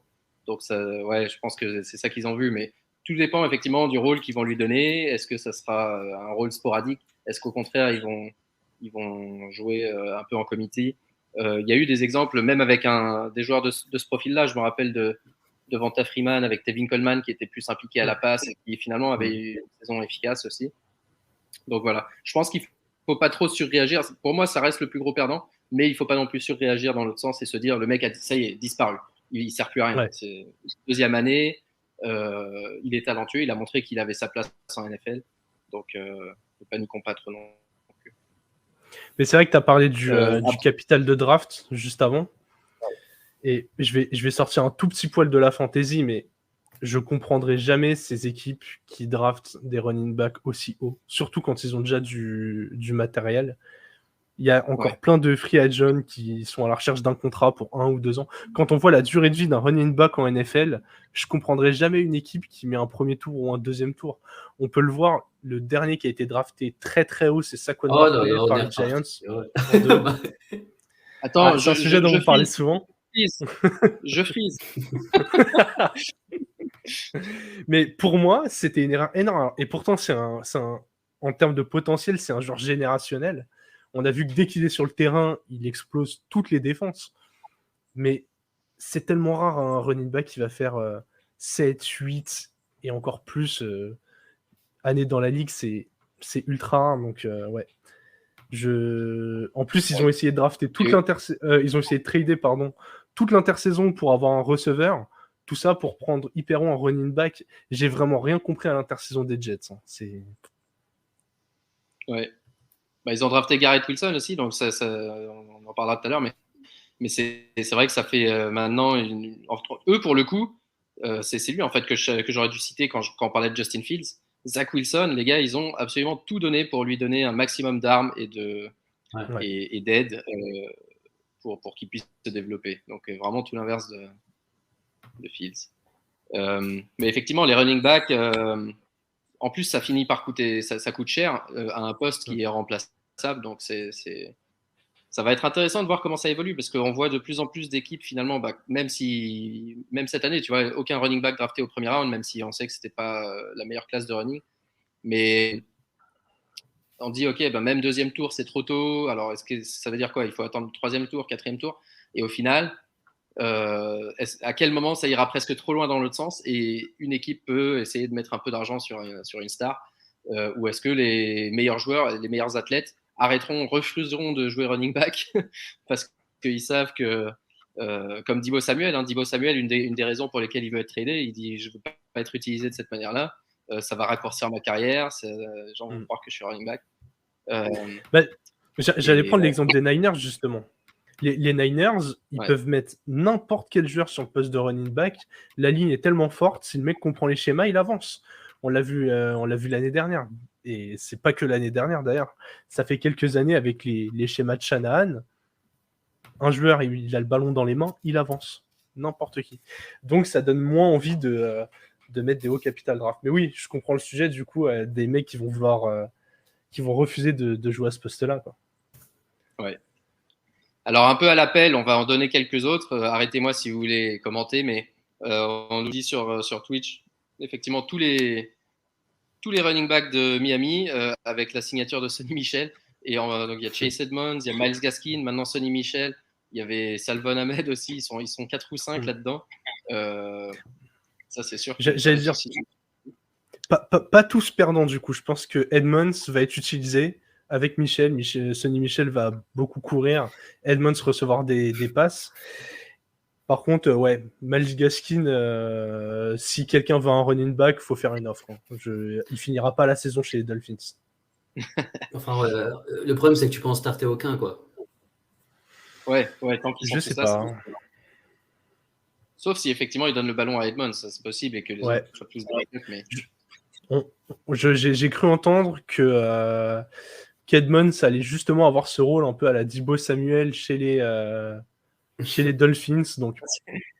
Donc, je pense que c'est ça qu'ils ont vu. Mais tout dépend effectivement du rôle qu'ils vont lui donner. Est-ce que ça sera un rôle sporadique? Est-ce qu'au contraire, ils vont jouer un peu en comité? Il y a eu des exemples, même avec des joueurs de ce profil-là. Je me rappelle de Devonta Freeman avec Tevin Coleman qui était plus impliqué à la passe et qui finalement avait eu une saison efficace aussi. Donc voilà, je pense qu'il ne faut pas trop surréagir. Pour moi, ça reste le plus gros perdant, mais il ne faut pas non plus surréagir dans l'autre sens et se dire le mec ça y est, disparu. Il ne sert plus à rien. Ouais. C'est 2e année, il est talentueux, il a montré qu'il avait sa place en NFL. Donc, ne paniquons pas trop non plus. Mais c'est vrai que tu as parlé du capital de draft juste avant. Et je vais sortir un tout petit poil de la fantasy, mais je comprendrai jamais ces équipes qui draftent des running backs aussi haut, surtout quand ils ont déjà du matériel. Il y a encore plein de free agents qui sont à la recherche d'un contrat pour 1 ou 2 ans. Quand on voit la durée de vie d'un running back en NFL, je comprendrai jamais une équipe qui met un premier tour ou un 2e tour. On peut le voir, le dernier qui a été drafté très très haut, c'est Saquon Barkley par les Giants. Attends, c'est un sujet dont on parlait souvent. Je frise. Mais pour moi, c'était une erreur énorme. Et pourtant, en termes de potentiel, c'est un joueur générationnel. On a vu que dès qu'il est sur le terrain, il explose toutes les défenses. Mais c'est tellement rare un running back qui va faire 7, 8 et encore plus années dans la ligue. C'est ultra rare. Donc, ouais. En plus, ils ont essayé de drafter ils ont essayé de trader, toute l'intersaison pour avoir un receveur. Tout ça pour prendre Hyperon en running back. J'ai vraiment rien compris à l'intersaison des Jets. Hein. Ouais. Bah, ils ont drafté Garrett Wilson aussi, donc on en parlera tout à l'heure, mais c'est vrai que ça fait maintenant eux pour le coup, c'est lui en fait que j'aurais dû citer quand on parlait de Justin Fields. Zach Wilson, les gars, ils ont absolument tout donné pour lui donner un maximum d'armes et d'aide pour qu'il puisse se développer. Donc vraiment tout l'inverse de Fields. Mais effectivement, les running backs, en plus, ça finit par coûter, ça coûte cher à un poste qui est remplaçable. Donc ça va être intéressant de voir comment ça évolue parce qu'on voit de plus en plus d'équipes finalement, même cette année, tu vois, aucun running back drafté au premier round, même si on sait que c'était pas la meilleure classe de running, mais on dit ok, même deuxième tour c'est trop tôt. Alors est-ce que ça veut dire quoi? Il faut attendre le troisième tour, quatrième tour, et au final, à quel moment ça ira presque trop loin dans l'autre sens et une équipe peut essayer de mettre un peu d'argent sur une star, ou est-ce que les meilleurs joueurs, les meilleurs athlètes refuseront de jouer running back parce qu'ils savent que, comme Deebo Samuel, une des raisons pour lesquelles il veut être tradé, il dit je ne veux pas être utilisé de cette manière-là, ça va raccourcir ma carrière, les gens vont croire que je suis running back. J'allais prendre l'exemple des Niners justement. Les Niners, ils peuvent mettre n'importe quel joueur sur le poste de running back. La ligne est tellement forte, si le mec comprend les schémas, il avance. On l'a vu l'année dernière. Et c'est pas que l'année dernière d'ailleurs. Ça fait quelques années avec les schémas de Shanahan. Un joueur, il a le ballon dans les mains, il avance. N'importe qui. Donc ça donne moins envie de mettre des hauts capital draft. Mais oui, je comprends le sujet du coup, des mecs qui vont qui vont refuser de jouer à ce poste-là, quoi. Ouais. Alors, un peu à l'appel, on va en donner quelques autres. Arrêtez-moi si vous voulez commenter, mais on nous dit sur Twitch, effectivement, tous les running backs de Miami avec la signature de Sonny Michel. Et donc, il y a Chase Edmonds, il y a Myles Gaskin, maintenant Sonny Michel. Il y avait Salvon Ahmed aussi. Ils sont 4 ou 5 là-dedans. Ça, c'est sûr. J'allais dire, pas tous perdants du coup. Je pense que Edmonds va être utilisé avec Sonny Michel va beaucoup courir, Edmonds recevoir des passes. Par contre, Myles Gaskin, si quelqu'un veut un running back, il faut faire une offre. Hein. Il finira pas la saison chez les Dolphins. Enfin, le problème, c'est que tu peux en starter aucun, quoi. Ouais, tant qu'ils sont Je sais pas. Sauf si effectivement ils donnent le ballon à Edmonds, ça c'est possible, et que les autres soient plus directs. Mais... J'ai cru entendre que qu'Edmonds allait justement avoir ce rôle un peu à la Deebo Samuel chez les Dolphins. Donc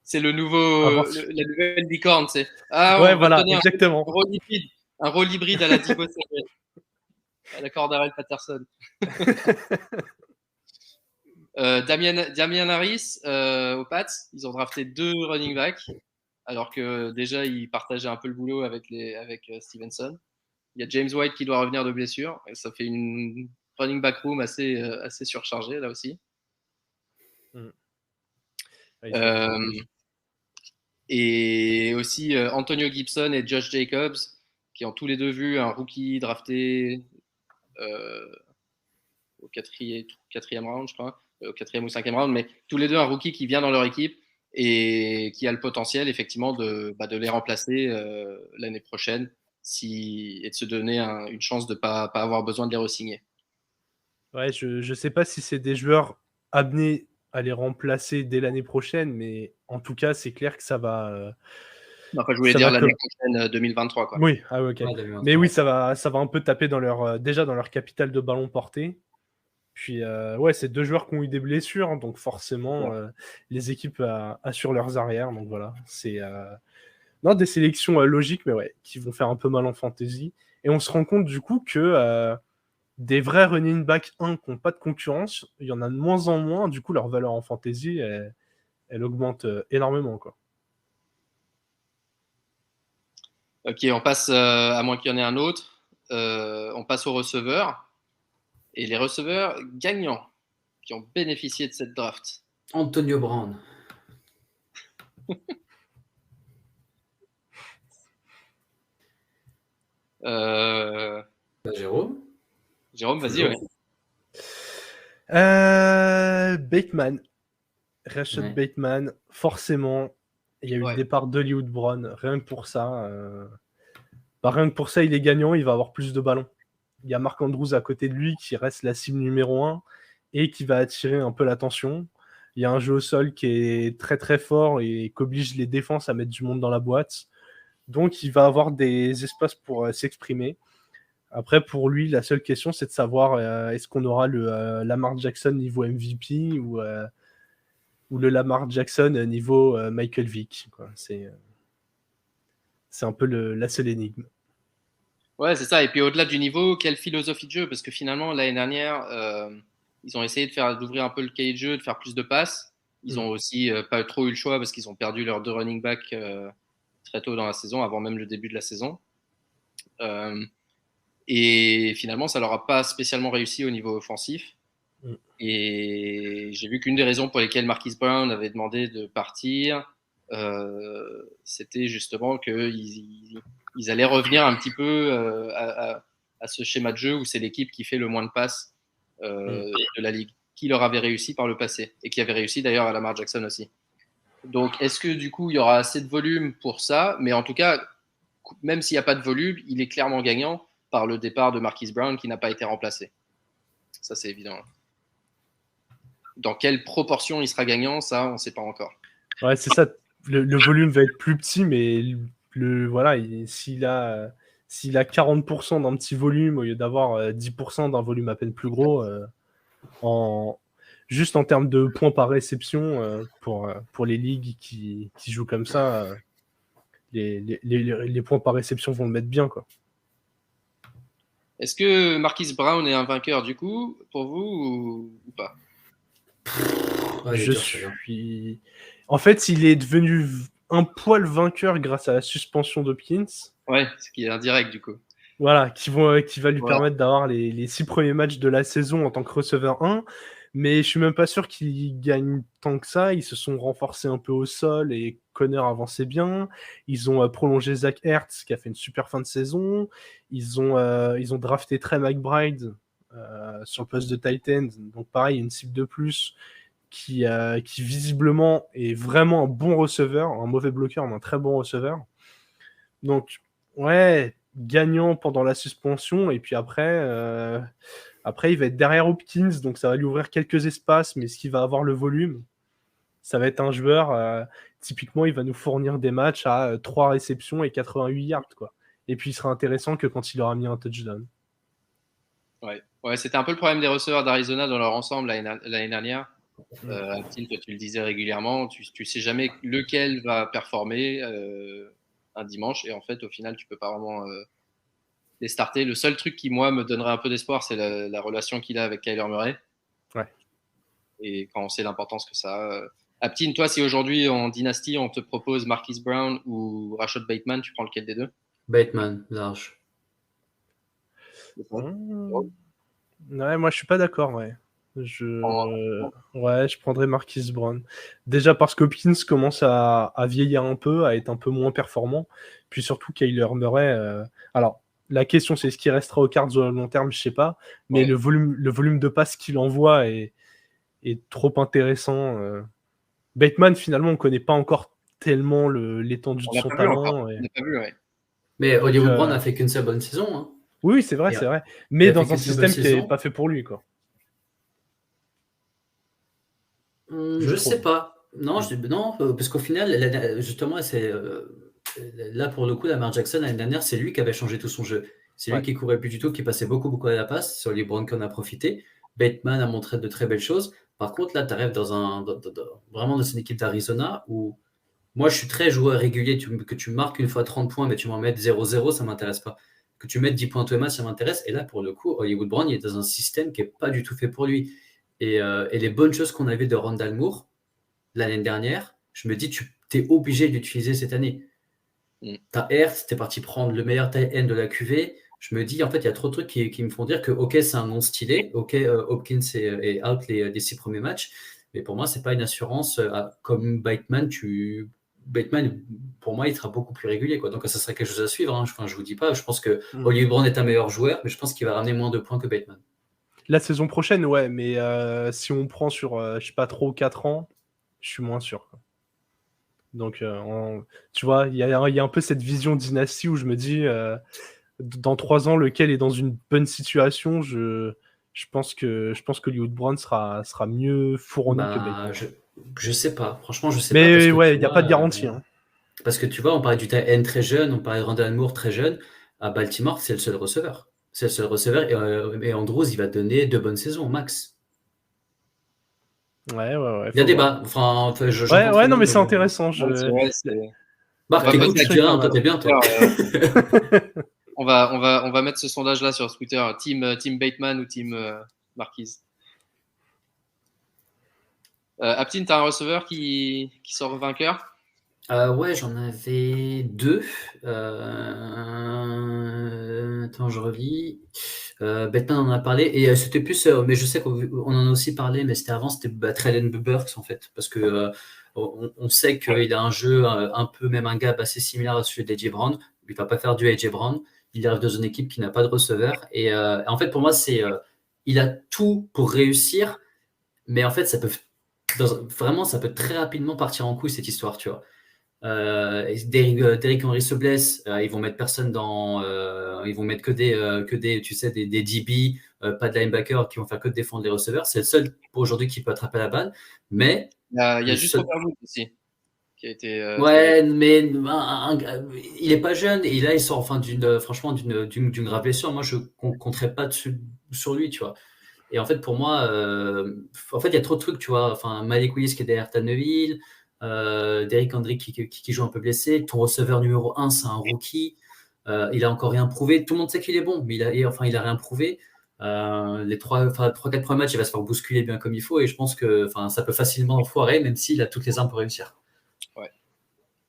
c'est la nouvelle licorne, c'est. voilà, exactement. Un rôle hybride à la Deebo Samuel, à la Cordarrelle Patterson. Damian Harris aux Pats, ils ont drafté 2 running backs, alors que déjà ils partageaient un peu le boulot avec Stevenson. Il y a James White qui doit revenir de blessure, et ça fait une running back room assez surchargée là aussi. Et aussi Antonio Gibson et Josh Jacobs, qui ont tous les deux vu un rookie drafté au quatrième round, je crois, au 4e ou 5e round, mais tous les deux un rookie qui vient dans leur équipe et qui a le potentiel effectivement de les remplacer l'année prochaine et de se donner une chance de pas avoir besoin de les re-signer. Ouais, je sais pas si c'est des joueurs amenés à les remplacer dès l'année prochaine, mais en tout cas, c'est clair que ça va. Enfin, je voulais dire l'année prochaine, 2023, quoi. Oui, ok. Ouais, mais oui, ça va un peu taper déjà dans leur capital de ballon porté. Puis, c'est 2 joueurs qui ont eu des blessures, donc forcément, les équipes assurent leurs arrières. Donc voilà, c'est des sélections logiques, mais qui vont faire un peu mal en fantasy. Et on se rend compte du coup que des vrais running back 1 qui n'ont pas de concurrence, il y en a de moins en moins. Du coup, leur valeur en fantasy, elle augmente énormément, quoi. Ok, on passe, à moins qu'il y en ait un autre, on passe aux receveurs. Et les receveurs gagnants qui ont bénéficié de cette draft. Antonio Brown. Jérôme, vas-y. Ouais. Bateman. Rashad Ouais. Bateman, forcément. Il y a eu Ouais. le départ d'Hollywood Brown. Rien que pour ça. Rien que pour ça, il est gagnant. Il va avoir plus de ballons. Il y a Marc Andrews à côté de lui qui reste la cible numéro 1 et qui va attirer un peu l'attention. Il y a un jeu au sol qui est très très fort et qui oblige les défenses à mettre du monde dans la boîte. Donc il va avoir des espaces pour s'exprimer. Après, pour lui, la seule question, c'est de savoir est-ce qu'on aura le Lamar Jackson niveau MVP ou le Lamar Jackson niveau Michael Vick, quoi. C'est un peu la seule énigme. Ouais, c'est ça. Et puis au-delà du niveau, quelle philosophie de jeu? Parce que finalement, l'année dernière, ils ont essayé d'ouvrir un peu le cahier de jeu, de faire plus de passes. Ils ont aussi pas trop eu le choix parce qu'ils ont perdu leurs 2 running backs très tôt dans la saison, avant même le début de la saison. Euh, et finalement, ça leur a pas spécialement réussi au niveau offensif. Mm. Et j'ai vu qu'une des raisons pour lesquelles Marquise Brown avait demandé de partir, c'était justement qu'ils ils allaient revenir un petit peu à ce schéma de jeu où c'est l'équipe qui fait le moins de passes de la ligue, qui leur avait réussi par le passé et qui avait réussi d'ailleurs à Lamar Jackson aussi. Donc, est-ce que du coup, il y aura assez de volume pour ça? Mais en tout cas, même s'il n'y a pas de volume, il est clairement gagnant par le départ de Marquise Brown qui n'a pas été remplacé. Ça, c'est évident. Dans quelle proportion il sera gagnant, ça, on ne sait pas encore. Ouais, c'est ça. Le volume va être plus petit, mais voilà, s'il a 40% d'un petit volume au lieu d'avoir 10% d'un volume à peine plus gros, juste en termes de points par réception, pour les ligues qui jouent comme ça, les points par réception vont le mettre bien, quoi. Est-ce que Marquise Brown est un vainqueur du coup, pour vous ou pas? Ouais, Je dur, celui-là. suis. En fait, il est devenu un poil vainqueur grâce à la suspension d'Hopkins. Ouais, ce qui est indirect du coup. Voilà, qui va lui Voilà. permettre d'avoir les 6 premiers matchs de la saison en tant que receveur 1. Mais je suis même pas sûr qu'il gagne tant que ça. Ils se sont renforcés un peu au sol et Connor avançait bien. Ils ont prolongé Zach Ertz qui a fait une super fin de saison. Ils ont drafté Trey McBride sur le poste de tight end. Donc pareil, une cible de plus qui visiblement est vraiment un bon receveur, un mauvais bloqueur, mais un très bon receveur. Donc, ouais, gagnant pendant la suspension, et puis après, il va être derrière Hopkins, donc ça va lui ouvrir quelques espaces, mais est-ce qu'il va avoir le volume? Ça va être un joueur, typiquement, il va nous fournir des matchs à 3 réceptions et 88 yards, quoi. Et puis, il sera intéressant que quand il aura mis un touchdown. Ouais, c'était un peu le problème des receveurs d'Arizona dans leur ensemble l'année dernière. Aptil, toi, tu le disais régulièrement, tu sais jamais lequel va performer un dimanche, et en fait, au final, tu peux pas vraiment les starter. Le seul truc qui, moi, me donnerait un peu d'espoir, c'est la relation qu'il a avec Kyler Murray. Ouais. Et quand on sait l'importance que ça a. Aptine, toi, si aujourd'hui en dynastie, on te propose Marquise Brown ou Rashad Bateman, tu prends lequel des deux? Bateman, large. Ouais, moi je suis pas d'accord, ouais. Je prendrais Marquise Brown. Déjà parce qu'Hopkins commence à vieillir un peu, à être un peu moins performant. Puis surtout Kyler Murray. Alors, la question c'est est-ce qu'il restera aux cartes sur le long terme, je sais pas. Mais Ouais. le volume de passes qu'il envoie est trop intéressant. Bateman, finalement, on connaît pas encore tellement l'étendue de On n'a son pas vu encore. talent. On n'a pas vu, ouais. Mais Donc, Hollywood Brown n'a fait qu'une seule bonne saison. Hein. oui, c'est vrai, Et, c'est vrai. il Mais a fait dans un qu'une seule bonne système qui n'est saison. pas fait pour lui, quoi. Je sais pas. Non, Mm. non, parce qu'au final, justement, c'est là pour le coup, Lamar Jackson l'année dernière, c'est lui qui avait changé tout son jeu. C'est lui Ouais. qui courait plus du tout, qui passait beaucoup à la passe. Sur les Browns qu'on a profité. Bateman a montré de très belles choses. Par contre, là, tu arrives vraiment dans une équipe d'Arizona où moi, je suis très joueur régulier. Que tu marques une fois 30 points, mais tu m'en mettes 0-0, ça m'intéresse pas. Que tu mettes 10 points tous les matchs, ça m'intéresse. Et là, pour le coup, Hollywood Brown, il est dans un système qui n'est pas du tout fait pour lui. Et les bonnes choses qu'on a vues de Rondale Moore l'année dernière, je me dis, tu es obligé d'utiliser cette année. T'as Hertz, t'es parti prendre le meilleur tight end de la QV. Je me dis, en fait, il y a trop de trucs qui me font dire que, ok, c'est un nom stylé, ok, Hopkins est out les 6 premiers matchs, mais pour moi, c'est pas une assurance. Comme Bateman, pour moi, il sera beaucoup plus régulier, quoi. Donc, ça serait quelque chose à suivre. Hein. Enfin, je vous dis pas, je pense que Hollywood Brown est un meilleur joueur, mais je pense qu'il va ramener moins de points que Bateman. La saison prochaine, ouais, mais si on prend sur, je sais pas, 3 ou 4 ans, je suis moins sûr, quoi. Donc, tu vois, il y a un peu cette vision dynastie où je me dis, dans 3 ans, lequel est dans une bonne situation, je pense que Hollywood Brown sera mieux fourni que Bateman. Je sais pas. Franchement, je sais pas. Mais Parce que ouais, tu il n'y a vois, pas de garantie. Parce que tu vois, on parlait du tight end très jeune, on parlait de Rondale Moore très jeune. À Baltimore, c'est le seul receveur. C'est le seul receveur. Et Andrews, il va donner 2 bonnes saisons au max. Ouais. Il y a Faut débat. voir. Enfin, j'entends Ouais, tout le non, mais monde, c'est intéressant. Ouais, c'est vrai, Marc, Ouais, t'écoutes, tu peut-être diras, toi, t'es bien, toi. on va mettre ce sondage-là sur Twitter. Team Bateman ou Team Marquise. Aptine, t'as un receveur qui sort vainqueur? Ouais, j'en avais 2. Attends, je relis. Bateman en a parlé. Et c'était plus, mais je sais qu'on en a aussi parlé, mais c'était avant, c'était Treylon Burks, en fait. Parce que on sait qu'il a un jeu un peu, même un gap assez similaire à celui d'A.J. Brown. Il va pas faire du A.J. Brown. Il arrive dans une équipe qui n'a pas de receveur. Et en fait, pour moi, il a tout pour réussir, mais en fait, vraiment, ça peut très rapidement partir en couille, cette histoire, tu vois. Derrick Henry se blesse, ils vont mettre personne ils vont mettre que des tu sais, des DB, pas de linebacker qui vont faire que de défendre les receveurs. C'est le seul pour aujourd'hui qui peut attraper la balle, mais Il y a juste Robert Woods aussi qui a été. ouais, mais il est pas jeune et là il sort franchement d'une grave blessure. Moi, je compterais pas sur lui, tu vois. Et en fait, pour moi, en fait, il y a trop de trucs, tu vois. Enfin, Malik Willis qui est derrière Tannehill, Derrick Henry qui joue un peu blessé. Ton receveur numéro 1, c'est un rookie. Il a encore rien prouvé. Tout le monde sait qu'il est bon, mais il a rien prouvé. Les 3-4 premiers matchs, il va se faire bousculer bien comme il faut. Et je pense que ça peut facilement foirer, même s'il a toutes les armes pour réussir. Ouais.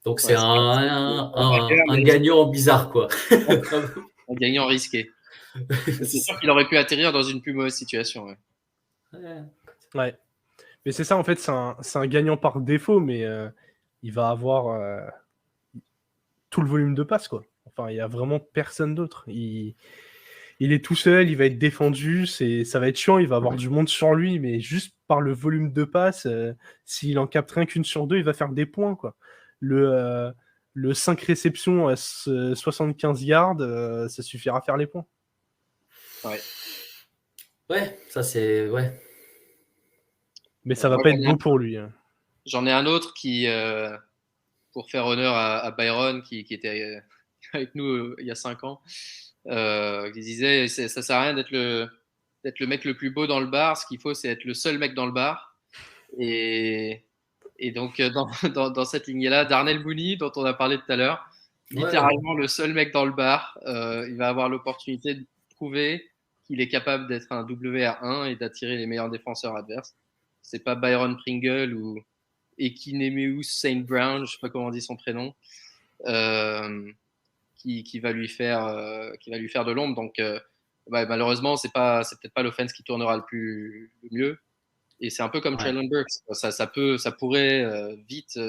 Donc, c'est un mais gagnant bizarre, quoi. un gagnant risqué. C'est sûr qu'il aurait pu atterrir dans une plus mauvaise situation. Ouais. Mais c'est ça, en fait, c'est un gagnant par défaut, mais il va avoir tout le volume de passe, quoi. Enfin, il n'y a vraiment personne d'autre. Il est tout seul, il va être défendu, ça va être chiant, il va avoir du monde sur lui, mais juste par le volume de passe, s'il en capte rien qu'une sur 2, il va faire des points, quoi. Le 5 réceptions à 75 yards, ça suffira à faire les points. Ouais, ça c'est... Ouais. Mais ça va pas être beau pour lui. J'en ai un autre qui, pour faire honneur à Byron, qui était avec nous il y a 5 ans, qui disait ça sert à rien d'être le mec le plus beau dans le bar, ce qu'il faut c'est être le seul mec dans le bar. Et donc dans cette lignée-là, Darnell Mooney, dont on a parlé tout à l'heure, littéralement le seul mec dans le bar, il va avoir l'opportunité de prouver qu'il est capable d'être un WR1 et d'attirer les meilleurs défenseurs adverses. C'est pas Byron Pringle ou Ekinemeus Saint Brown, je sais pas comment on dit son prénom, qui va lui faire de l'ombre. Donc malheureusement, c'est peut-être pas l'offense qui tournera le mieux. Et c'est un peu comme Treylon Burks. Ça pourrait vite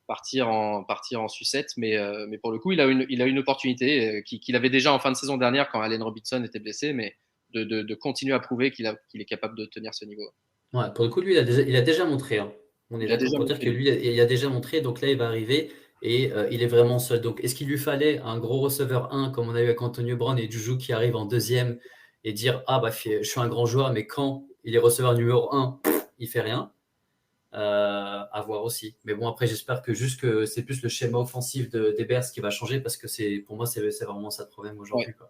partir en sucette, mais pour le coup, il a une opportunité qu'il avait déjà en fin de saison dernière quand Allen Robinson était blessé, mais de continuer à prouver qu'il est capable de tenir ce niveau. Ouais, pour le coup, lui, il a déjà montré. Hein. On est d'accord pour dire que lui, il a déjà montré. Donc là, il va arriver et il est vraiment seul. Donc, est-ce qu'il lui fallait un gros receveur 1 comme on a eu avec Antonio Brown et Juju qui arrive en deuxième et dire je suis un grand joueur, mais quand il est receveur numéro 1, il fait rien. À voir aussi. Mais bon, après, j'espère que c'est plus le schéma offensif des Bears qui va changer parce que pour moi, c'est vraiment ça le problème aujourd'hui. Ouais.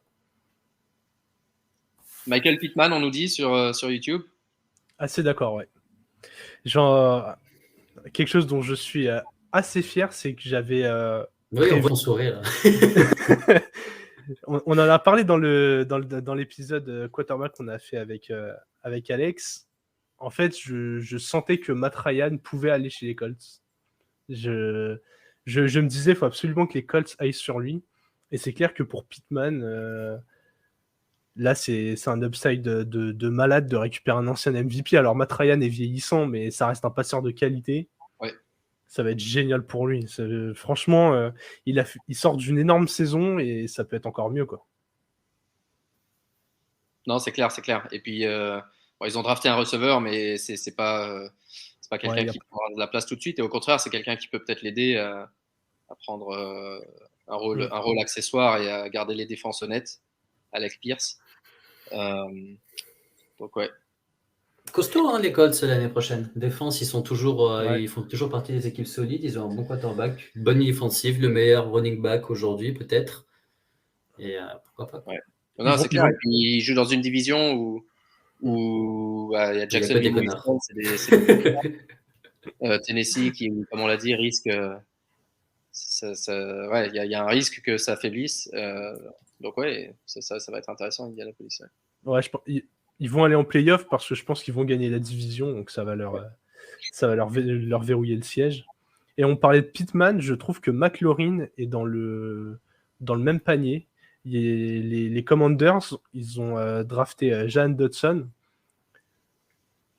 Michael Pittman, on nous dit sur YouTube. Assez d'accord, ouais. Genre, quelque chose dont je suis assez fier, c'est que j'avais... oui, on voit ton sourire. On en a parlé dans l'épisode quarterback qu'on a fait avec Alex. En fait, je sentais que Matt Ryan pouvait aller chez les Colts. Je me disais, il faut absolument que les Colts aillent sur lui. Et c'est clair que pour Pittman, là, c'est un upside de malade de récupérer un ancien MVP. Alors, Matt Ryan est vieillissant, mais ça reste un passeur de qualité. Ouais. Ça va être génial pour lui. Franchement, il sort d'une énorme saison et ça peut être encore mieux, quoi. Non, c'est clair. Et puis, ils ont drafté un receveur, mais c'est pas quelqu'un qui prendra de la place tout de suite. Et au contraire, c'est quelqu'un qui peut peut-être l'aider à prendre un rôle accessoire et à garder les défenses honnêtes. Alec Pierce. Donc, ouais. Costaud, hein, les Colts l'année prochaine. Défense, ils font toujours partie des équipes solides. Ils ont un bon quarterback, une bonne ligne offensive, le meilleur running back aujourd'hui, peut-être. Et pourquoi pas. Ouais. Non, c'est clair. Ils jouent dans une division où il y a Jacksonville, Tennessee qui, comme on l'a dit, risque. Il y a un risque que ça affaiblisse. Donc, ouais, ça va être intéressant, Indianapolis. Ouais, ils vont aller en playoff parce que je pense qu'ils vont gagner la division, donc ça va leur verrouiller le siège. Et on parlait de Pittman, je trouve que McLaurin est dans le même panier. Les Commanders, ils ont drafté Jahan Dotson.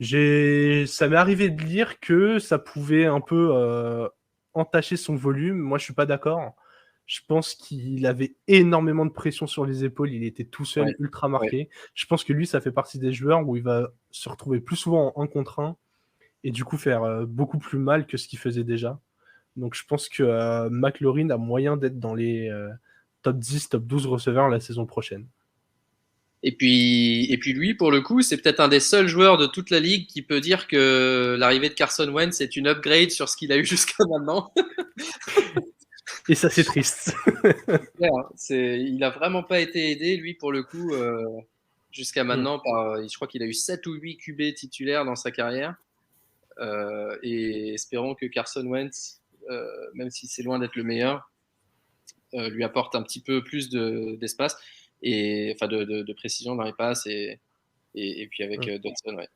Ça m'est arrivé de lire que ça pouvait un peu entacher son volume. Moi, je suis pas d'accord. Je pense qu'il avait énormément de pression sur les épaules. Il était tout seul, ultra marqué. Ouais. Je pense que lui, ça fait partie des joueurs où il va se retrouver plus souvent en 1 contre 1 et du coup faire beaucoup plus mal que ce qu'il faisait déjà. Donc, je pense que McLaurin a moyen d'être dans les top 10, top 12 receveurs la saison prochaine. Et puis lui, pour le coup, c'est peut-être un des seuls joueurs de toute la ligue qui peut dire que l'arrivée de Carson Wentz est une upgrade sur ce qu'il a eu jusqu'à maintenant. Et ça, c'est triste. Il n'a vraiment pas été aidé, lui, pour le coup, jusqu'à maintenant. Je crois qu'il a eu 7 ou 8 QB titulaires dans sa carrière. Et espérons que Carson Wentz, même si c'est loin d'être le meilleur, lui apporte un petit peu plus d'espace, et enfin de précision dans les passes, et puis avec Dodson, ouais.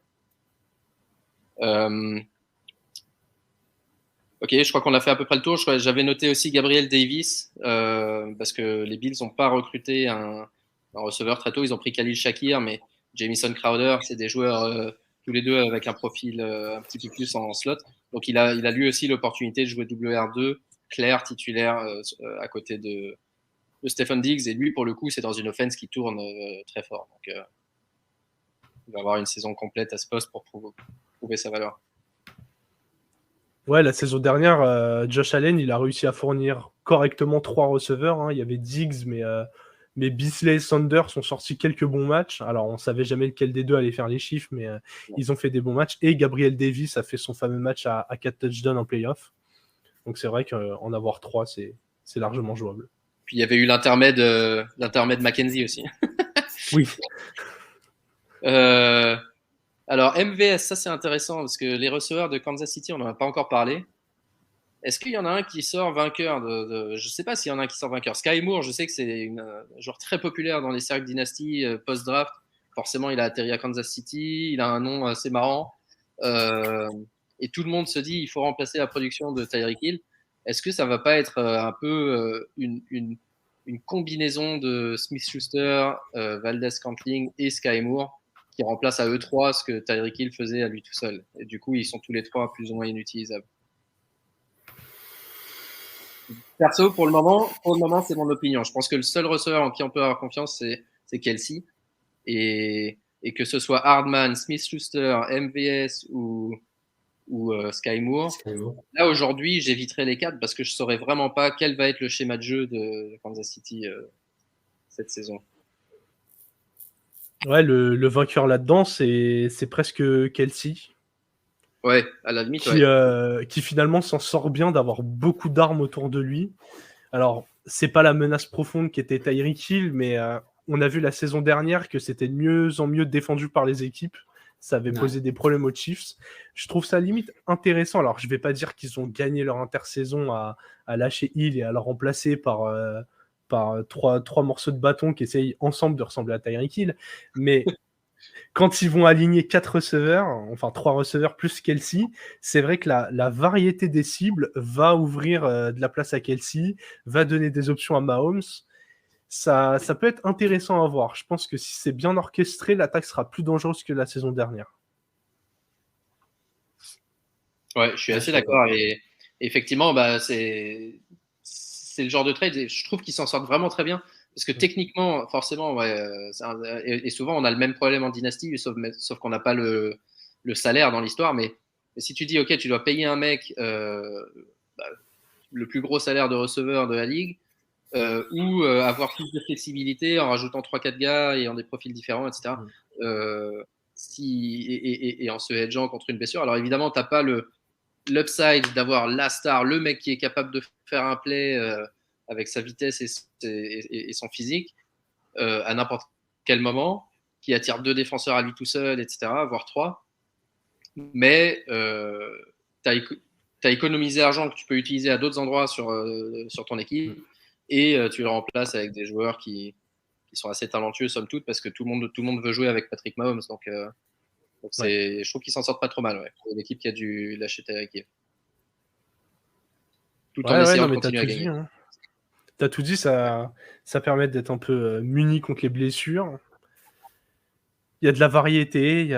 Ok, je crois qu'on a fait à peu près le tour. J'avais noté aussi Gabriel Davis, parce que les Bills n'ont pas recruté un receveur très tôt. Ils ont pris Khalil Shakir, mais Jamison Crowder, c'est des joueurs tous les deux avec un profil un petit peu plus en slot. Donc il a lui aussi l'opportunité de jouer WR2, clair, titulaire, à côté de Stephen Diggs. Et lui, pour le coup, c'est dans une offense qui tourne très fort. Donc il va avoir une saison complète à ce poste pour prouver sa valeur. Ouais, la saison dernière, Josh Allen, il a réussi à fournir correctement 3 receveurs. Hein. Il y avait Diggs, mais Beasley et Sanders ont sorti quelques bons matchs. Alors, on savait jamais lequel des deux allait faire les chiffres, mais ils ont fait des bons matchs. Et Gabriel Davis a fait son fameux match à 4 touchdowns en playoff. Donc, c'est vrai qu'en avoir 3, c'est largement jouable. Puis, il y avait eu l'intermède McKenzie aussi. Oui. Alors, MVS, ça c'est intéressant parce que les receveurs de Kansas City, on n'en a pas encore parlé. Est-ce qu'il y en a un qui sort vainqueur je ne sais pas s'il y en a un qui sort vainqueur. Sky Moore, je sais que c'est un joueur très populaire dans les cercles dynasty post-draft. Forcément, il a atterri à Kansas City, il a un nom assez marrant. Et tout le monde se dit il faut remplacer la production de Tyreek Hill. Est-ce que ça ne va pas être un peu une combinaison de Smith-Schuster, Valdez-Scantling et Sky Moore qui remplace à eux trois ce que Tyreek Hill faisait à lui tout seul. Et du coup, ils sont tous les trois plus ou moins inutilisables. Perso, pour le moment, c'est mon opinion. Je pense que le seul receveur en qui on peut avoir confiance, c'est Kelsey. Et que ce soit Hardman, Smith-Schuster, MVS ou Sky Moore. Là, aujourd'hui, j'éviterai les 4 parce que je ne saurais vraiment pas quel va être le schéma de jeu de Kansas City cette saison. Ouais, le vainqueur là-dedans, c'est presque Kelsey. Ouais, à la limite, qui finalement s'en sort bien d'avoir beaucoup d'armes autour de lui. Alors, c'est pas la menace profonde qui était Tyreek Hill, mais on a vu la saison dernière que c'était de mieux en mieux défendu par les équipes. Ça avait posé des problèmes aux Chiefs. Je trouve ça limite intéressant. Alors, je vais pas dire qu'ils ont gagné leur intersaison à lâcher Hill et à le remplacer par trois morceaux de bâton qui essayent ensemble de ressembler à Tyreek Hill, mais quand ils vont aligner 4 receveurs, enfin 3 receveurs plus Kelsey, c'est vrai que la variété des cibles va ouvrir de la place à Kelsey, va donner des options à Mahomes. Ça peut être intéressant à voir. Je pense que si c'est bien orchestré, l'attaque sera plus dangereuse que la saison dernière. Ouais, je suis assez d'accord. Et effectivement, c'est le genre de trade. Et je trouve qu'ils s'en sortent vraiment très bien Parce que techniquement, forcément, ouais, et souvent on a le même problème en dynastie, sauf qu'on n'a pas le salaire dans l'histoire. Mais si tu dis, ok, tu dois payer un mec le plus gros salaire de receveur de la ligue, ou avoir plus de flexibilité en rajoutant 3-4 gars et en des profils différents, etc. Et en se hedgeant contre une blessure. Alors évidemment, tu n'as pas l'upside d'avoir la star, le mec qui est capable de faire un play avec sa vitesse et son physique à n'importe quel moment, qui attire 2 défenseurs à lui tout seul, etc., voire 3. Mais tu as économisé l'argent que tu peux utiliser à d'autres endroits sur ton équipe et tu le remplaces avec des joueurs qui sont assez talentueux, somme toute, parce que tout le monde veut jouer avec Patrick Mahomes. Donc je trouve qu'ils s'en sortent pas trop mal. Ouais. C'est une équipe qui a dû lâcher Tyreek Hill. Tout en essayant de continuer à gagner. T'as tout dit, ça permet d'être un peu muni contre les blessures. Il y a de la variété,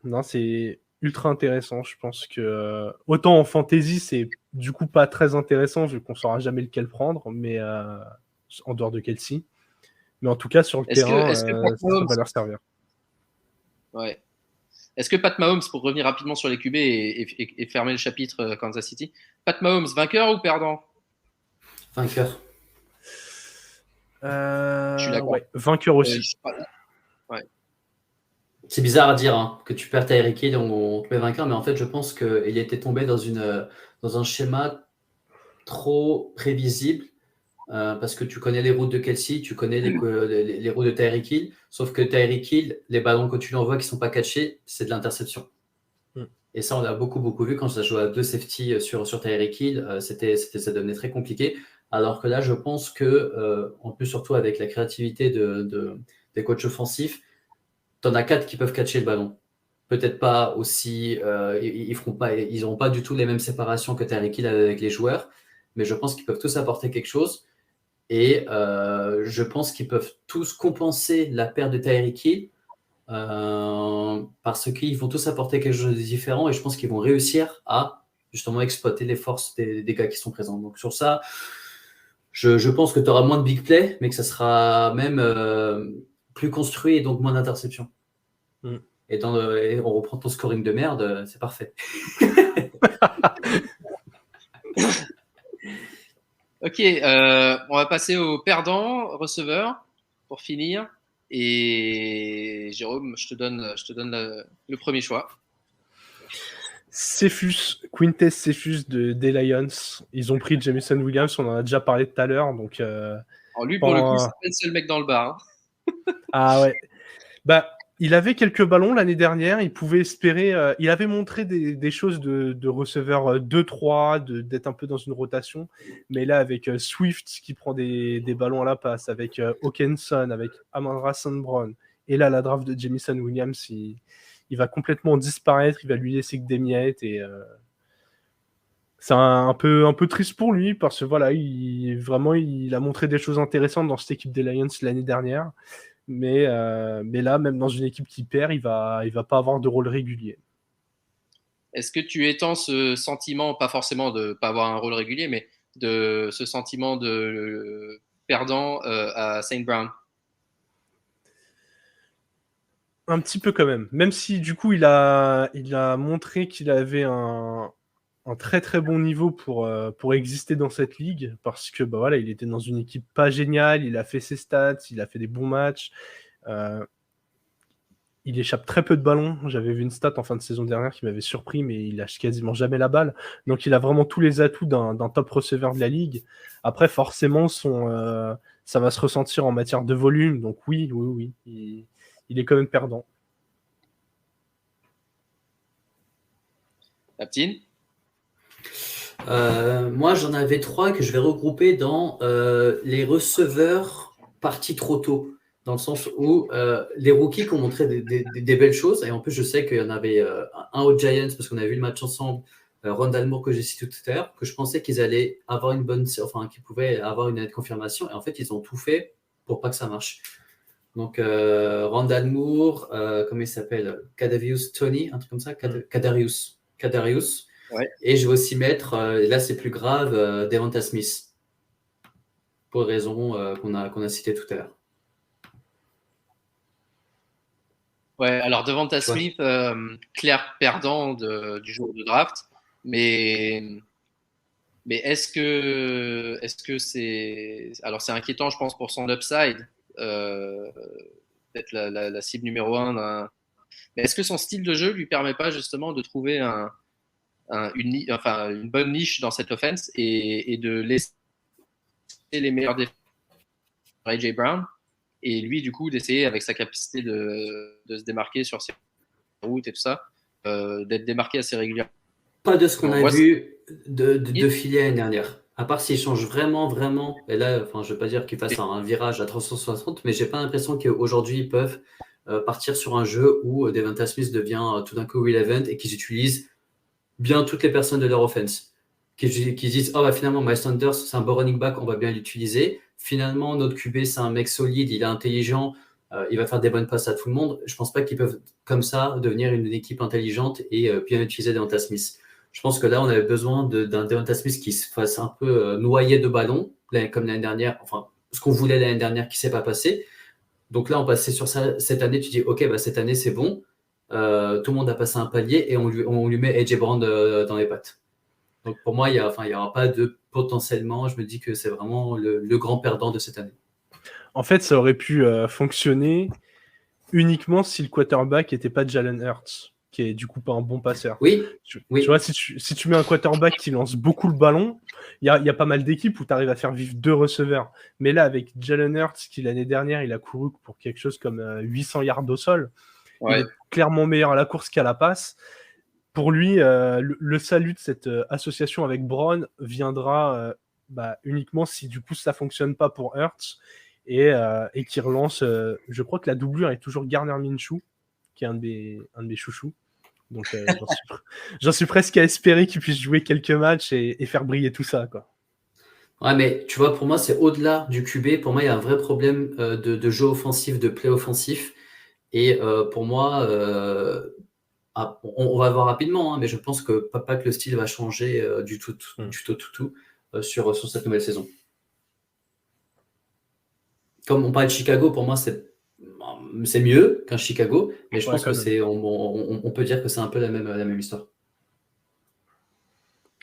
non, c'est ultra intéressant. Je pense que autant en fantasy, c'est du coup pas très intéressant vu qu'on saura jamais lequel prendre, mais en dehors de Kelsey. Mais en tout cas, sur le terrain, ça va leur servir. Ouais. Est-ce que Pat Mahomes, pour revenir rapidement sur les QB et fermer le chapitre Kansas City, Pat Mahomes, vainqueur ou perdant? Vainqueur. Je suis d'accord. Ouais, vainqueur aussi. Ouais. C'est bizarre à dire que tu perds Tyreek Hill, on te met vainqueur, mais en fait, je pense qu'il était tombé dans un schéma trop prévisible parce que tu connais les routes de Kelsey, tu connais les routes de Tyreek Hill, sauf que Tyreek Hill, les ballons que tu lui envoies qui ne sont pas catchés, c'est de l'interception. Et ça, on l'a beaucoup vu quand ça jouait à 2 safety sur Tyreek Hill, ça devenait très compliqué. Alors que là, je pense que, en plus, surtout avec la créativité des coachs offensifs, tu en as 4 qui peuvent catcher le ballon. Peut-être pas aussi, ils n'auront pas du tout les mêmes séparations que Tyreek Hill avec les joueurs, mais je pense qu'ils peuvent tous apporter quelque chose. Et je pense qu'ils peuvent tous compenser la perte de Tyreek Hill parce qu'ils vont tous apporter quelque chose de différent et je pense qu'ils vont réussir à justement exploiter les forces des gars qui sont présents. Donc sur ça, je pense que tu auras moins de big play, mais que ça sera même plus construit et donc moins d'interceptions. Et on reprend ton scoring de merde, c'est parfait. Ok, on va passer au perdant, receveur, pour finir. Et Jérôme, je te donne le premier choix. Quintez Cephus des Lions. Ils ont pris Jameson Williams, on en a déjà parlé tout à l'heure. Donc, alors lui, pour le coup, c'est pas le seul mec dans le bar. Ah ouais. Il avait quelques ballons l'année dernière, il pouvait espérer, il avait montré des choses de receveur 2-3, d'être un peu dans une rotation, mais là avec Swift qui prend des ballons à la passe, avec Hawkinson, avec Amon-Ra St. Brown, et là la draft de Jameson Williams, il va complètement disparaître, il va lui laisser que des miettes, et c'est un peu triste pour lui, parce que voilà, il a montré des choses intéressantes dans cette équipe des Lions l'année dernière. Mais là, même dans une équipe qui perd, il va pas avoir de rôle régulier. Est-ce que tu étends ce sentiment, pas forcément de pas avoir un rôle régulier, mais de ce sentiment de perdant à St. Brown? Un petit peu quand même. Même si du coup, il a montré qu'il avait un très très bon niveau pour exister dans cette ligue, parce que voilà, il était dans une équipe pas géniale, il a fait ses stats, il a fait des bons matchs, il échappe très peu de ballons. J'avais vu une stat en fin de saison dernière qui m'avait surpris, mais il lâche quasiment jamais la balle, donc il a vraiment tous les atouts d'un top receveur de la ligue. Après forcément ça va se ressentir en matière de volume, donc oui, il est quand même perdant. Aptine? Moi, j'en avais 3 que je vais regrouper dans les receveurs partis trop tôt, dans le sens où les rookies qui ont montré des belles choses, et en plus, je sais qu'il y en avait un aux Giants, parce qu'on a vu le match ensemble, Rondale Moore que j'ai cité tout à l'heure, que je pensais qu'ils allaient avoir qu'ils pouvaient avoir une nette confirmation, et en fait, ils ont tout fait pour pas que ça marche. Donc, Rondale Moore, comment il s'appelle? Kadarius Toney, un truc comme ça? Kadarius. Ouais. Et je vais aussi mettre, là c'est plus grave, Devonta Smith. pour les raisons qu'on a citées tout à l'heure. Ouais, alors Devonta Ouais. Smith, clair perdant du jour de draft, mais est-ce que c'est. Alors c'est inquiétant, je pense, pour son upside, peut-être la cible numéro 1. Mais est-ce que son style de jeu lui permet pas justement de trouver une bonne niche dans cette offense et de laisser les meilleurs défenseurs AJ Brown et lui du coup d'essayer avec sa capacité de se démarquer sur ses routes et tout ça, d'être démarqué assez régulièrement. Pas de ce qu'on a Moi, vu de Philly l'année dernière. À part s'il change vraiment, et là, je ne veux pas dire qu'il fasse un virage à 360, mais j'ai pas l'impression qu'aujourd'hui ils peuvent partir sur un jeu où Devonta Smith devient tout d'un coup relevant et qu'ils utilisent bien toutes les personnes de leur offense. Qui disent, oh bah finalement, Miles Sanders, c'est un bon running back, on va bien l'utiliser. Finalement, notre QB, c'est un mec solide, il est intelligent, il va faire des bonnes passes à tout le monde. Je pense pas qu'ils peuvent, comme ça, devenir une équipe intelligente et bien utiliser Devonta Smith. Je pense que là, on avait besoin d'un Devonta Smith qui se fasse un peu noyer de ballon, comme l'année dernière, enfin, ce qu'on voulait l'année dernière qui ne s'est pas passé. Donc là, on passait sur ça cette année, tu dis, ok, bah, cette année, c'est bon. Tout le monde a passé un palier et on lui met AJ Brown dans les pattes. Donc pour moi, il n'y aura pas de potentiellement, je me dis que c'est vraiment le grand perdant de cette année. En fait, ça aurait pu fonctionner uniquement si le quarterback n'était pas Jalen Hurts, qui est du coup pas un bon passeur. Oui. Tu vois, si tu mets un quarterback qui lance beaucoup le ballon, il y a pas mal d'équipes où tu arrives à faire vivre 2 receveurs. Mais là, avec Jalen Hurts, qui l'année dernière, il a couru pour quelque chose comme 800 yards au sol, il est clairement meilleur à la course qu'à la passe. Pour lui, le salut de cette association avec Brown viendra uniquement si du coup ça fonctionne pas pour Hurts et qu'il relance. Je crois que la doublure est toujours Gardner Minshew, qui est un de mes chouchous. Donc j'en suis presque à espérer qu'il puisse jouer quelques matchs et faire briller tout ça, quoi. Ouais, mais tu vois, pour moi, c'est au-delà du QB. Pour moi, il y a un vrai problème de jeu offensif, de play offensif. Et pour moi, on va voir rapidement, hein, mais je pense que le style va changer du tout sur cette nouvelle saison. Comme on parlait de Chicago, pour moi, c'est mieux qu'un Chicago, mais je pense que on peut dire que c'est un peu la même histoire.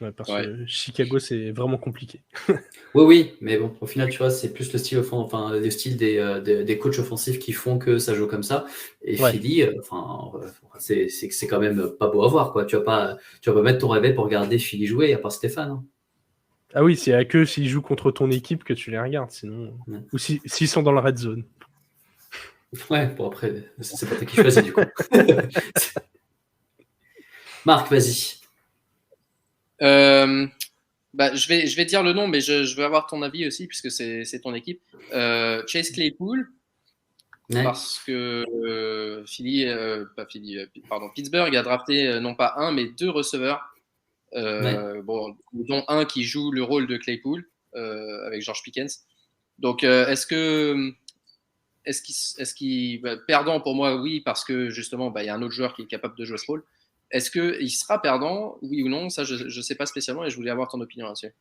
Ouais, parce que Chicago, c'est vraiment compliqué. Oui, mais bon, au final, tu vois, c'est plus le style des coachs offensifs qui font que ça joue comme ça. Et Philly, c'est quand même pas beau à voir, quoi. Tu vas pas mettre ton réveil pour regarder Philly jouer, à part Stéphane. Hein. Ah oui, c'est à que s'ils jouent contre ton équipe que tu les regardes, sinon. Ouais. Ou s'ils sont dans la red zone. Ouais, bon après, c'est pas toi qui choisis du coup. Marc, vas-y. Je vais dire le nom, mais je veux avoir ton avis aussi, puisque c'est ton équipe. Chase Claypool, parce que Pittsburgh a drafté non pas un, mais 2 receveurs. Dont un qui joue le rôle de Claypool avec George Pickens. Donc, est-ce qu'il perdant pour moi, oui, parce que justement, il y a un autre joueur qui est capable de jouer ce rôle. Est-ce qu'il sera perdant, oui ou non? Ça, je ne sais pas spécialement et je voulais avoir ton opinion là-dessus.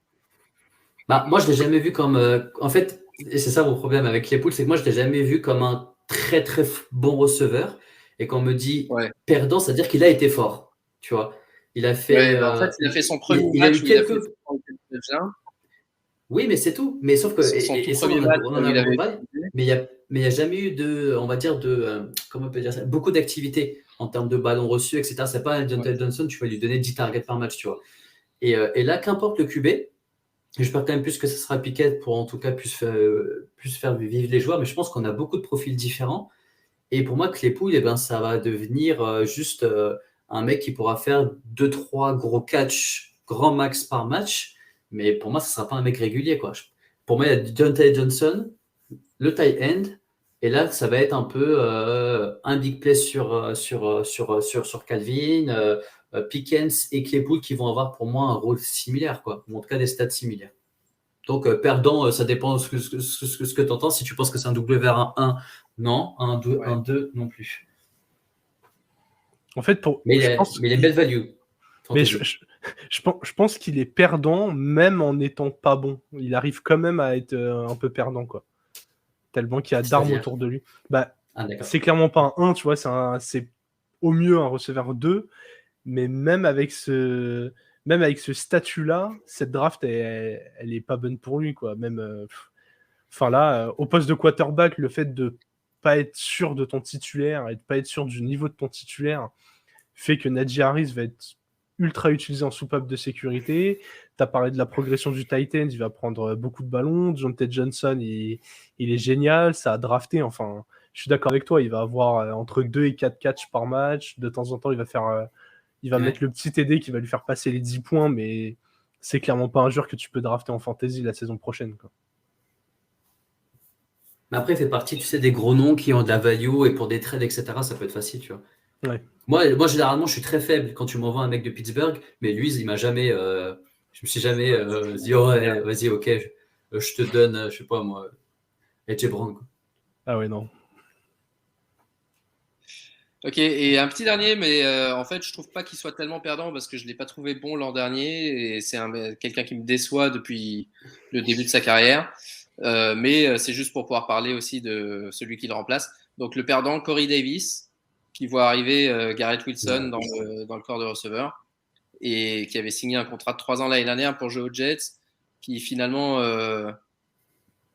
Moi, je ne l'ai jamais vu comme. En fait, et c'est ça mon problème avec Claypool, c'est que moi, je ne l'ai jamais vu comme un très, très bon receveur. Et quand on me dit perdant, c'est-à-dire qu'il a été fort. Tu vois, il a fait. En fait, il a fait son premier match où il a fait Oui, mais c'est tout. Mais sauf que. Mais il n'y a jamais eu comment on peut dire ça, beaucoup d'activités en termes de ballons reçus, etc. C'est pas un Jonathan Johnson, tu vas lui donner 10 targets par match, tu vois. Et là, qu'importe le QB, j'espère quand même plus que ce sera Pickett pour en tout cas plus faire vivre les joueurs, mais je pense qu'on a beaucoup de profils différents. Et pour moi, Claypool, ça va devenir juste un mec qui pourra faire 2-3 gros catchs, grand max par match. Mais pour moi, ce ne sera pas un mec régulier, quoi. Pour moi, il y a Jonathan Johnson, le tight end, et là, ça va être un peu un big play sur Calvin, Pickens et Claypool qui vont avoir pour moi un rôle similaire, quoi, ou en tout cas des stats similaires. Donc, perdant, ça dépend de ce que tu entends. Si tu penses que c'est un W vers un 1, non. Un 2, non plus. En fait, mais il est belle value. Mais Je pense qu'il est perdant, même en n'étant pas bon. Il arrive quand même à être un peu perdant, quoi. Tellement qu'il y a d'armes C'est-à-dire autour de lui. Bah, d'accord. c'est clairement pas un 1, tu vois, c'est au mieux un receveur 2, mais même avec ce statut-là, cette draft, elle est pas bonne pour lui, quoi. Même, enfin là, au poste de quarterback, le fait de pas être sûr de ton titulaire et de pas être sûr du niveau de ton titulaire fait que Najee Harris va être ultra utilisé en soupape de sécurité. Tu as parlé de la progression du Titan, il va prendre beaucoup de ballons. Jonathan Johnson, il est génial, ça a drafté. Enfin, je suis d'accord avec toi, il va avoir entre 2 et 4 catchs par match. De temps en temps, il va mettre le petit TD qui va lui faire passer les 10 points, mais c'est clairement pas un joueur que tu peux drafter en fantasy la saison prochaine, quoi. Mais après, il fait partie, tu sais, des gros noms qui ont de la value et pour des trades, etc., ça peut être facile, tu vois. Ouais. Moi, généralement, je suis très faible quand tu m'envoies un mec de Pittsburgh, mais lui, il m'a jamais. Je me suis jamais dit, oh, ouais, vas-y, ok, je te donne, je sais pas moi, AJ Brown, quoi. Ah ouais, non. Ok, et un petit dernier, mais en fait, je trouve pas qu'il soit tellement perdant parce que je l'ai pas trouvé bon l'an dernier et c'est quelqu'un qui me déçoit depuis le début de sa carrière. Mais c'est juste pour pouvoir parler aussi de celui qui le remplace. Donc le perdant, Corey Davis, qui voit arriver Garrett Wilson dans le corps de receveur et qui avait signé un contrat de 3 ans l'année dernière pour jouer aux Jets, qui finalement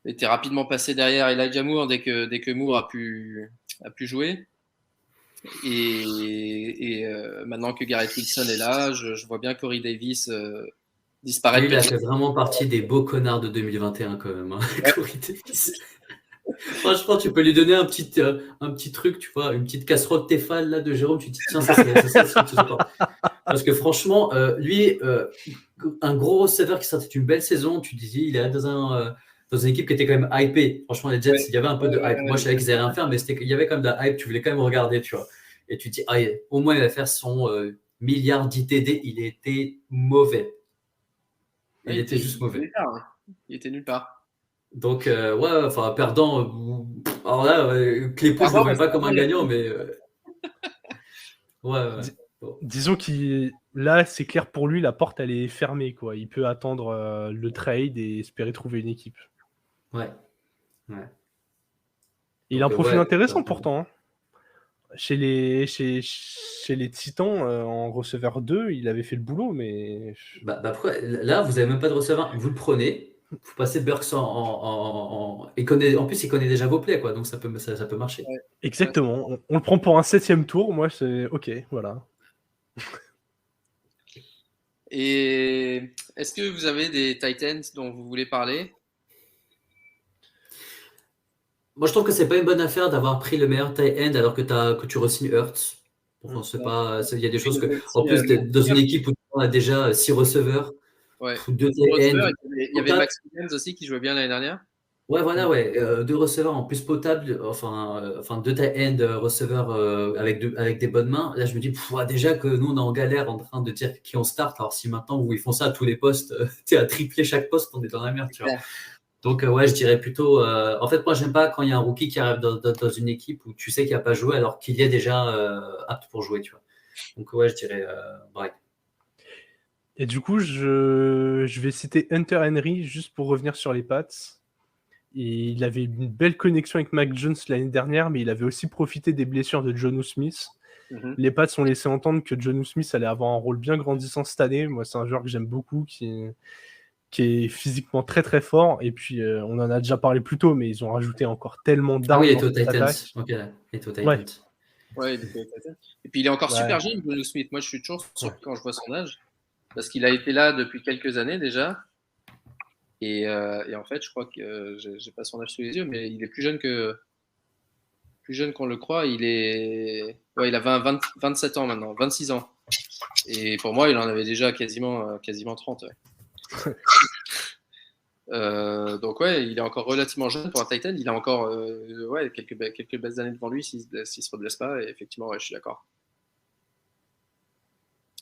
était rapidement passé derrière Elijah Moore dès que Moore a pu jouer. Et maintenant que Garrett Wilson est là, je vois bien Corey Davis disparaître. Lui, il a fait vraiment partie des beaux connards de 2021 quand même, hein, Corey Davis. Franchement, tu peux lui donner un petit truc, tu vois, une petite casserole Tefal là de Jérôme, tu te dis tiens, ça c'est ce sport. Parce que franchement, lui, un gros receveur qui sortait une belle saison, tu disais il est dans une équipe qui était quand même hypée. Franchement, les Jets, il y avait un peu de hype. Moi, je savais qu'ils n'allaient rien faire, mais il y avait quand même de la hype, tu voulais quand même regarder, tu vois. Et tu te dis, au moins il va faire son milliard d'ITD, il était mauvais. Il était juste mauvais. Il était nulle part. Donc, ouais, enfin, perdant. Alors là, Claypool, je ne le voyais pas comme un gagnant, mais. Ouais. Bon. Disons que là, c'est clair pour lui, la porte, elle est fermée, quoi. Il peut attendre le trade et espérer trouver une équipe. Ouais. Il a un profil intéressant pourtant, hein. Chez les Titans, en receveur 2, il avait fait le boulot, mais. Pourquoi là, vous n'avez même pas de receveur. Vous le prenez, vous passez Burks en plus, il connaît déjà vos plays, quoi, donc ça peut marcher. Ouais. Exactement. On le prend pour un 7e tour. Moi, c'est OK, voilà. Et est-ce que vous avez des Titans dont vous voulez parler? Moi, je trouve que c'est pas une bonne affaire d'avoir pris le meilleur tight end alors que tu re-signes Hurts. C'est pas, il y a des choses que, en plus, dans une équipe où on a déjà 6 receveurs, 2 tight ends. Il y avait Max Williams aussi qui jouait bien l'année dernière. Ouais, voilà, 2 receveurs en plus potables, enfin 2 tight end receveurs avec des bonnes mains. Là, je me dis, déjà que nous, on est en galère en train de dire qui on start. Alors, si maintenant, où ils font ça à tous les postes, tu es à tripler chaque poste, on est dans la merde, tu vois. Donc, je dirais plutôt. En fait, moi, j'aime pas quand il y a un rookie qui arrive dans une équipe où tu sais qu'il n'a pas joué alors qu'il y est déjà apte pour jouer, tu vois. Donc, je dirais Bright. Et du coup, je vais citer Hunter Henry juste pour revenir sur les Pats. Et il avait une belle connexion avec Mac Jones l'année dernière, mais il avait aussi profité des blessures de Jonnu Smith. Les Pats ont laissé entendre que Jonnu Smith allait avoir un rôle bien grandissant cette année. Moi, c'est un joueur que j'aime beaucoup, qui est physiquement très très fort. Et puis, on en a déjà parlé plus tôt, mais ils ont rajouté encore tellement d'armes. Ah oui, il est aux Titans. Ok, il est aux Titans. Ouais, il est aux Titans. Et puis, il est encore super jeune, Jonnu Smith. Moi, je suis toujours surpris quand je vois son âge, parce qu'il a été là depuis quelques années déjà. Et en fait, je crois que j'ai pas son âge sous les yeux, mais il est plus jeune qu'on le croit. Il a 27 ans maintenant, 26 ans. Et pour moi, il en avait déjà quasiment 30. Donc il est encore relativement jeune pour un Titan. Il a encore quelques belles années devant lui s'il se redresse pas. Et effectivement, je suis d'accord.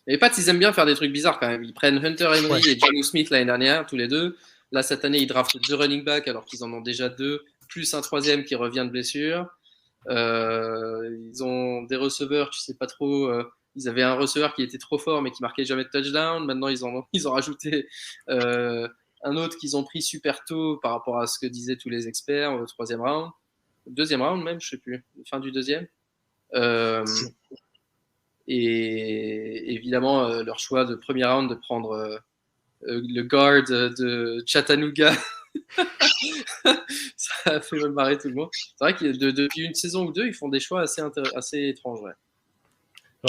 Et les Pats, ils aiment bien faire des trucs bizarres quand même. Ils prennent Hunter Henry et Jonnu Smith l'année dernière, tous les deux. Là, cette année, ils draftent 2 running backs alors qu'ils en ont déjà 2, plus un 3e qui revient de blessure. Ils ont des receveurs, tu sais pas trop ils avaient un receveur qui était trop fort mais qui marquait jamais de touchdown. Maintenant, ils ont rajouté un autre qu'ils ont pris super tôt par rapport à ce que disaient tous les experts au 3e round. 2e round même, je sais plus, fin du 2e. Et évidemment, leur choix de 1er round de prendre le guard de Chattanooga, ça a fait me marrer tout le monde. C'est vrai que depuis une saison ou deux, ils font des choix assez étranges. Ouais.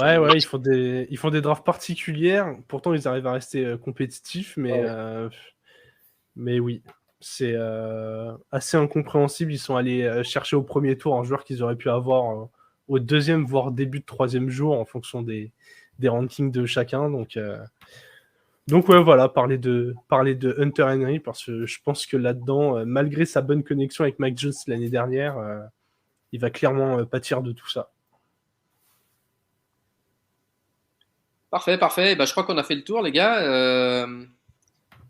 Ouais, ils font des drafts particulières. Pourtant, ils arrivent à rester compétitifs, mais oui, c'est assez incompréhensible. Ils sont allés chercher au premier tour un joueur qu'ils auraient pu avoir au 2e, voire début de 3e jour, en fonction des rankings de chacun. Donc ouais, voilà, parler de Hunter Henry, parce que je pense que là-dedans, malgré sa bonne connexion avec Mac Jones l'année dernière, il va clairement pâtir de tout ça. Parfait. Je crois qu'on a fait le tour, les gars.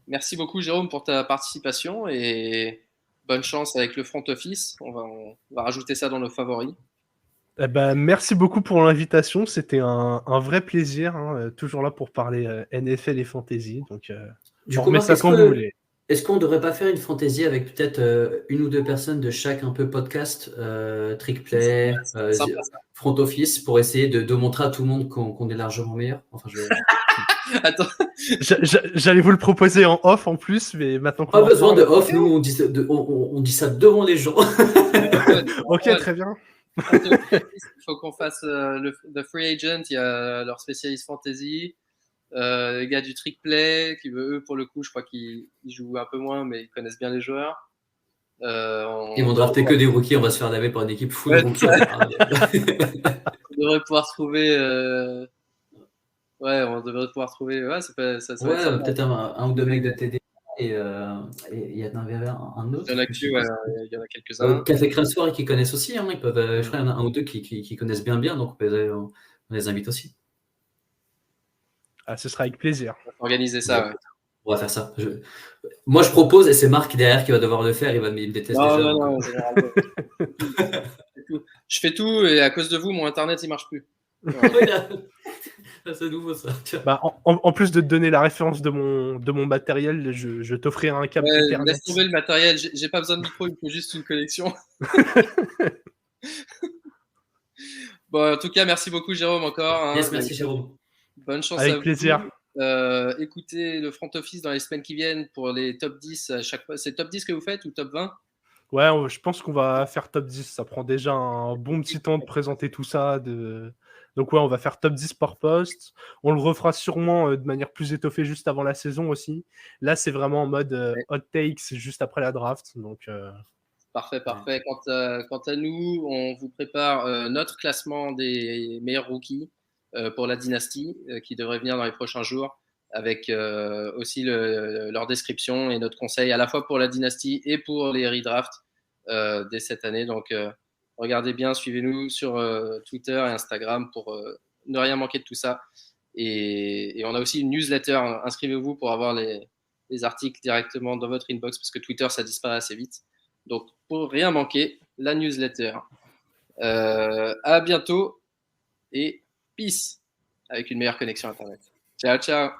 Merci beaucoup, Jérôme, pour ta participation et bonne chance avec le front office. On va rajouter ça dans nos favoris. Eh ben, merci beaucoup pour l'invitation. C'était un vrai plaisir. Toujours là pour parler NFL et fantasy. Donc, on remet ça quand vous voulez. Est-ce qu'on ne devrait pas faire une fantasy avec peut-être une ou deux personnes de chaque un peu podcast, Trickplay, front office, pour essayer de montrer à tout le monde qu'on est largement meilleur. Enfin, Attends. J'allais vous le proposer en off en plus, mais maintenant qu'on pas besoin de off, nous on dit ça devant les gens. Ok, très bien. Il faut qu'on fasse le free agent. Il y a leur spécialiste fantasy, les gars du trick play qui eux pour le coup je crois qu'ils jouent un peu moins mais ils connaissent bien les joueurs. Ils vont drafter que des rookies, on va se faire laver par une équipe full rookies. On devrait pouvoir trouver peut-être un ou deux mecs de TD et il y en avait un autre. Il y en a quelques-uns. Café Crème Soirée qui connaissent aussi, ils peuvent, je crois qu'il y en a un ou deux qui connaissent bien, donc on les invite aussi. Ah, ce sera avec plaisir. On va organiser ça. Ouais. On va faire ça. Moi, je propose, et c'est Marc derrière qui va devoir le faire. Il me déteste déjà. Non. Je fais tout et à cause de vous, mon internet il marche plus. C'est nouveau ça. Bah, en plus de te donner la référence de mon matériel, je t'offrirai un câble Ethernet. Laisse tomber le matériel. J'ai pas besoin de micro, il faut juste une connexion. Bon, en tout cas, merci beaucoup Jérôme encore. Yes, merci Jérôme. Bonne chance avec à vous. plaisir. Écoutez le front office dans les semaines qui viennent pour les top 10 à chaque fois. C'est top 10 que vous faites ou top 20 ? Ouais, je pense qu'on va faire top 10. Ça prend déjà un bon petit temps de présenter tout ça. Donc ouais, on va faire top 10 par poste. On le refera sûrement de manière plus étoffée juste avant la saison aussi. Là, c'est vraiment en mode hot takes juste après la draft. Donc, Parfait. Quant à nous, on vous prépare notre classement des meilleurs rookies pour la dynastie qui devrait venir dans les prochains jours avec aussi leur description et notre conseil à la fois pour la dynastie et pour les redrafts dès cette année. Donc, regardez bien, suivez-nous sur Twitter et Instagram pour ne rien manquer de tout ça. Et on a aussi une newsletter. Inscrivez-vous pour avoir les articles directement dans votre inbox parce que Twitter, ça disparaît assez vite. Donc, pour rien manquer, la newsletter. À bientôt et peace avec une meilleure connexion Internet. Ciao.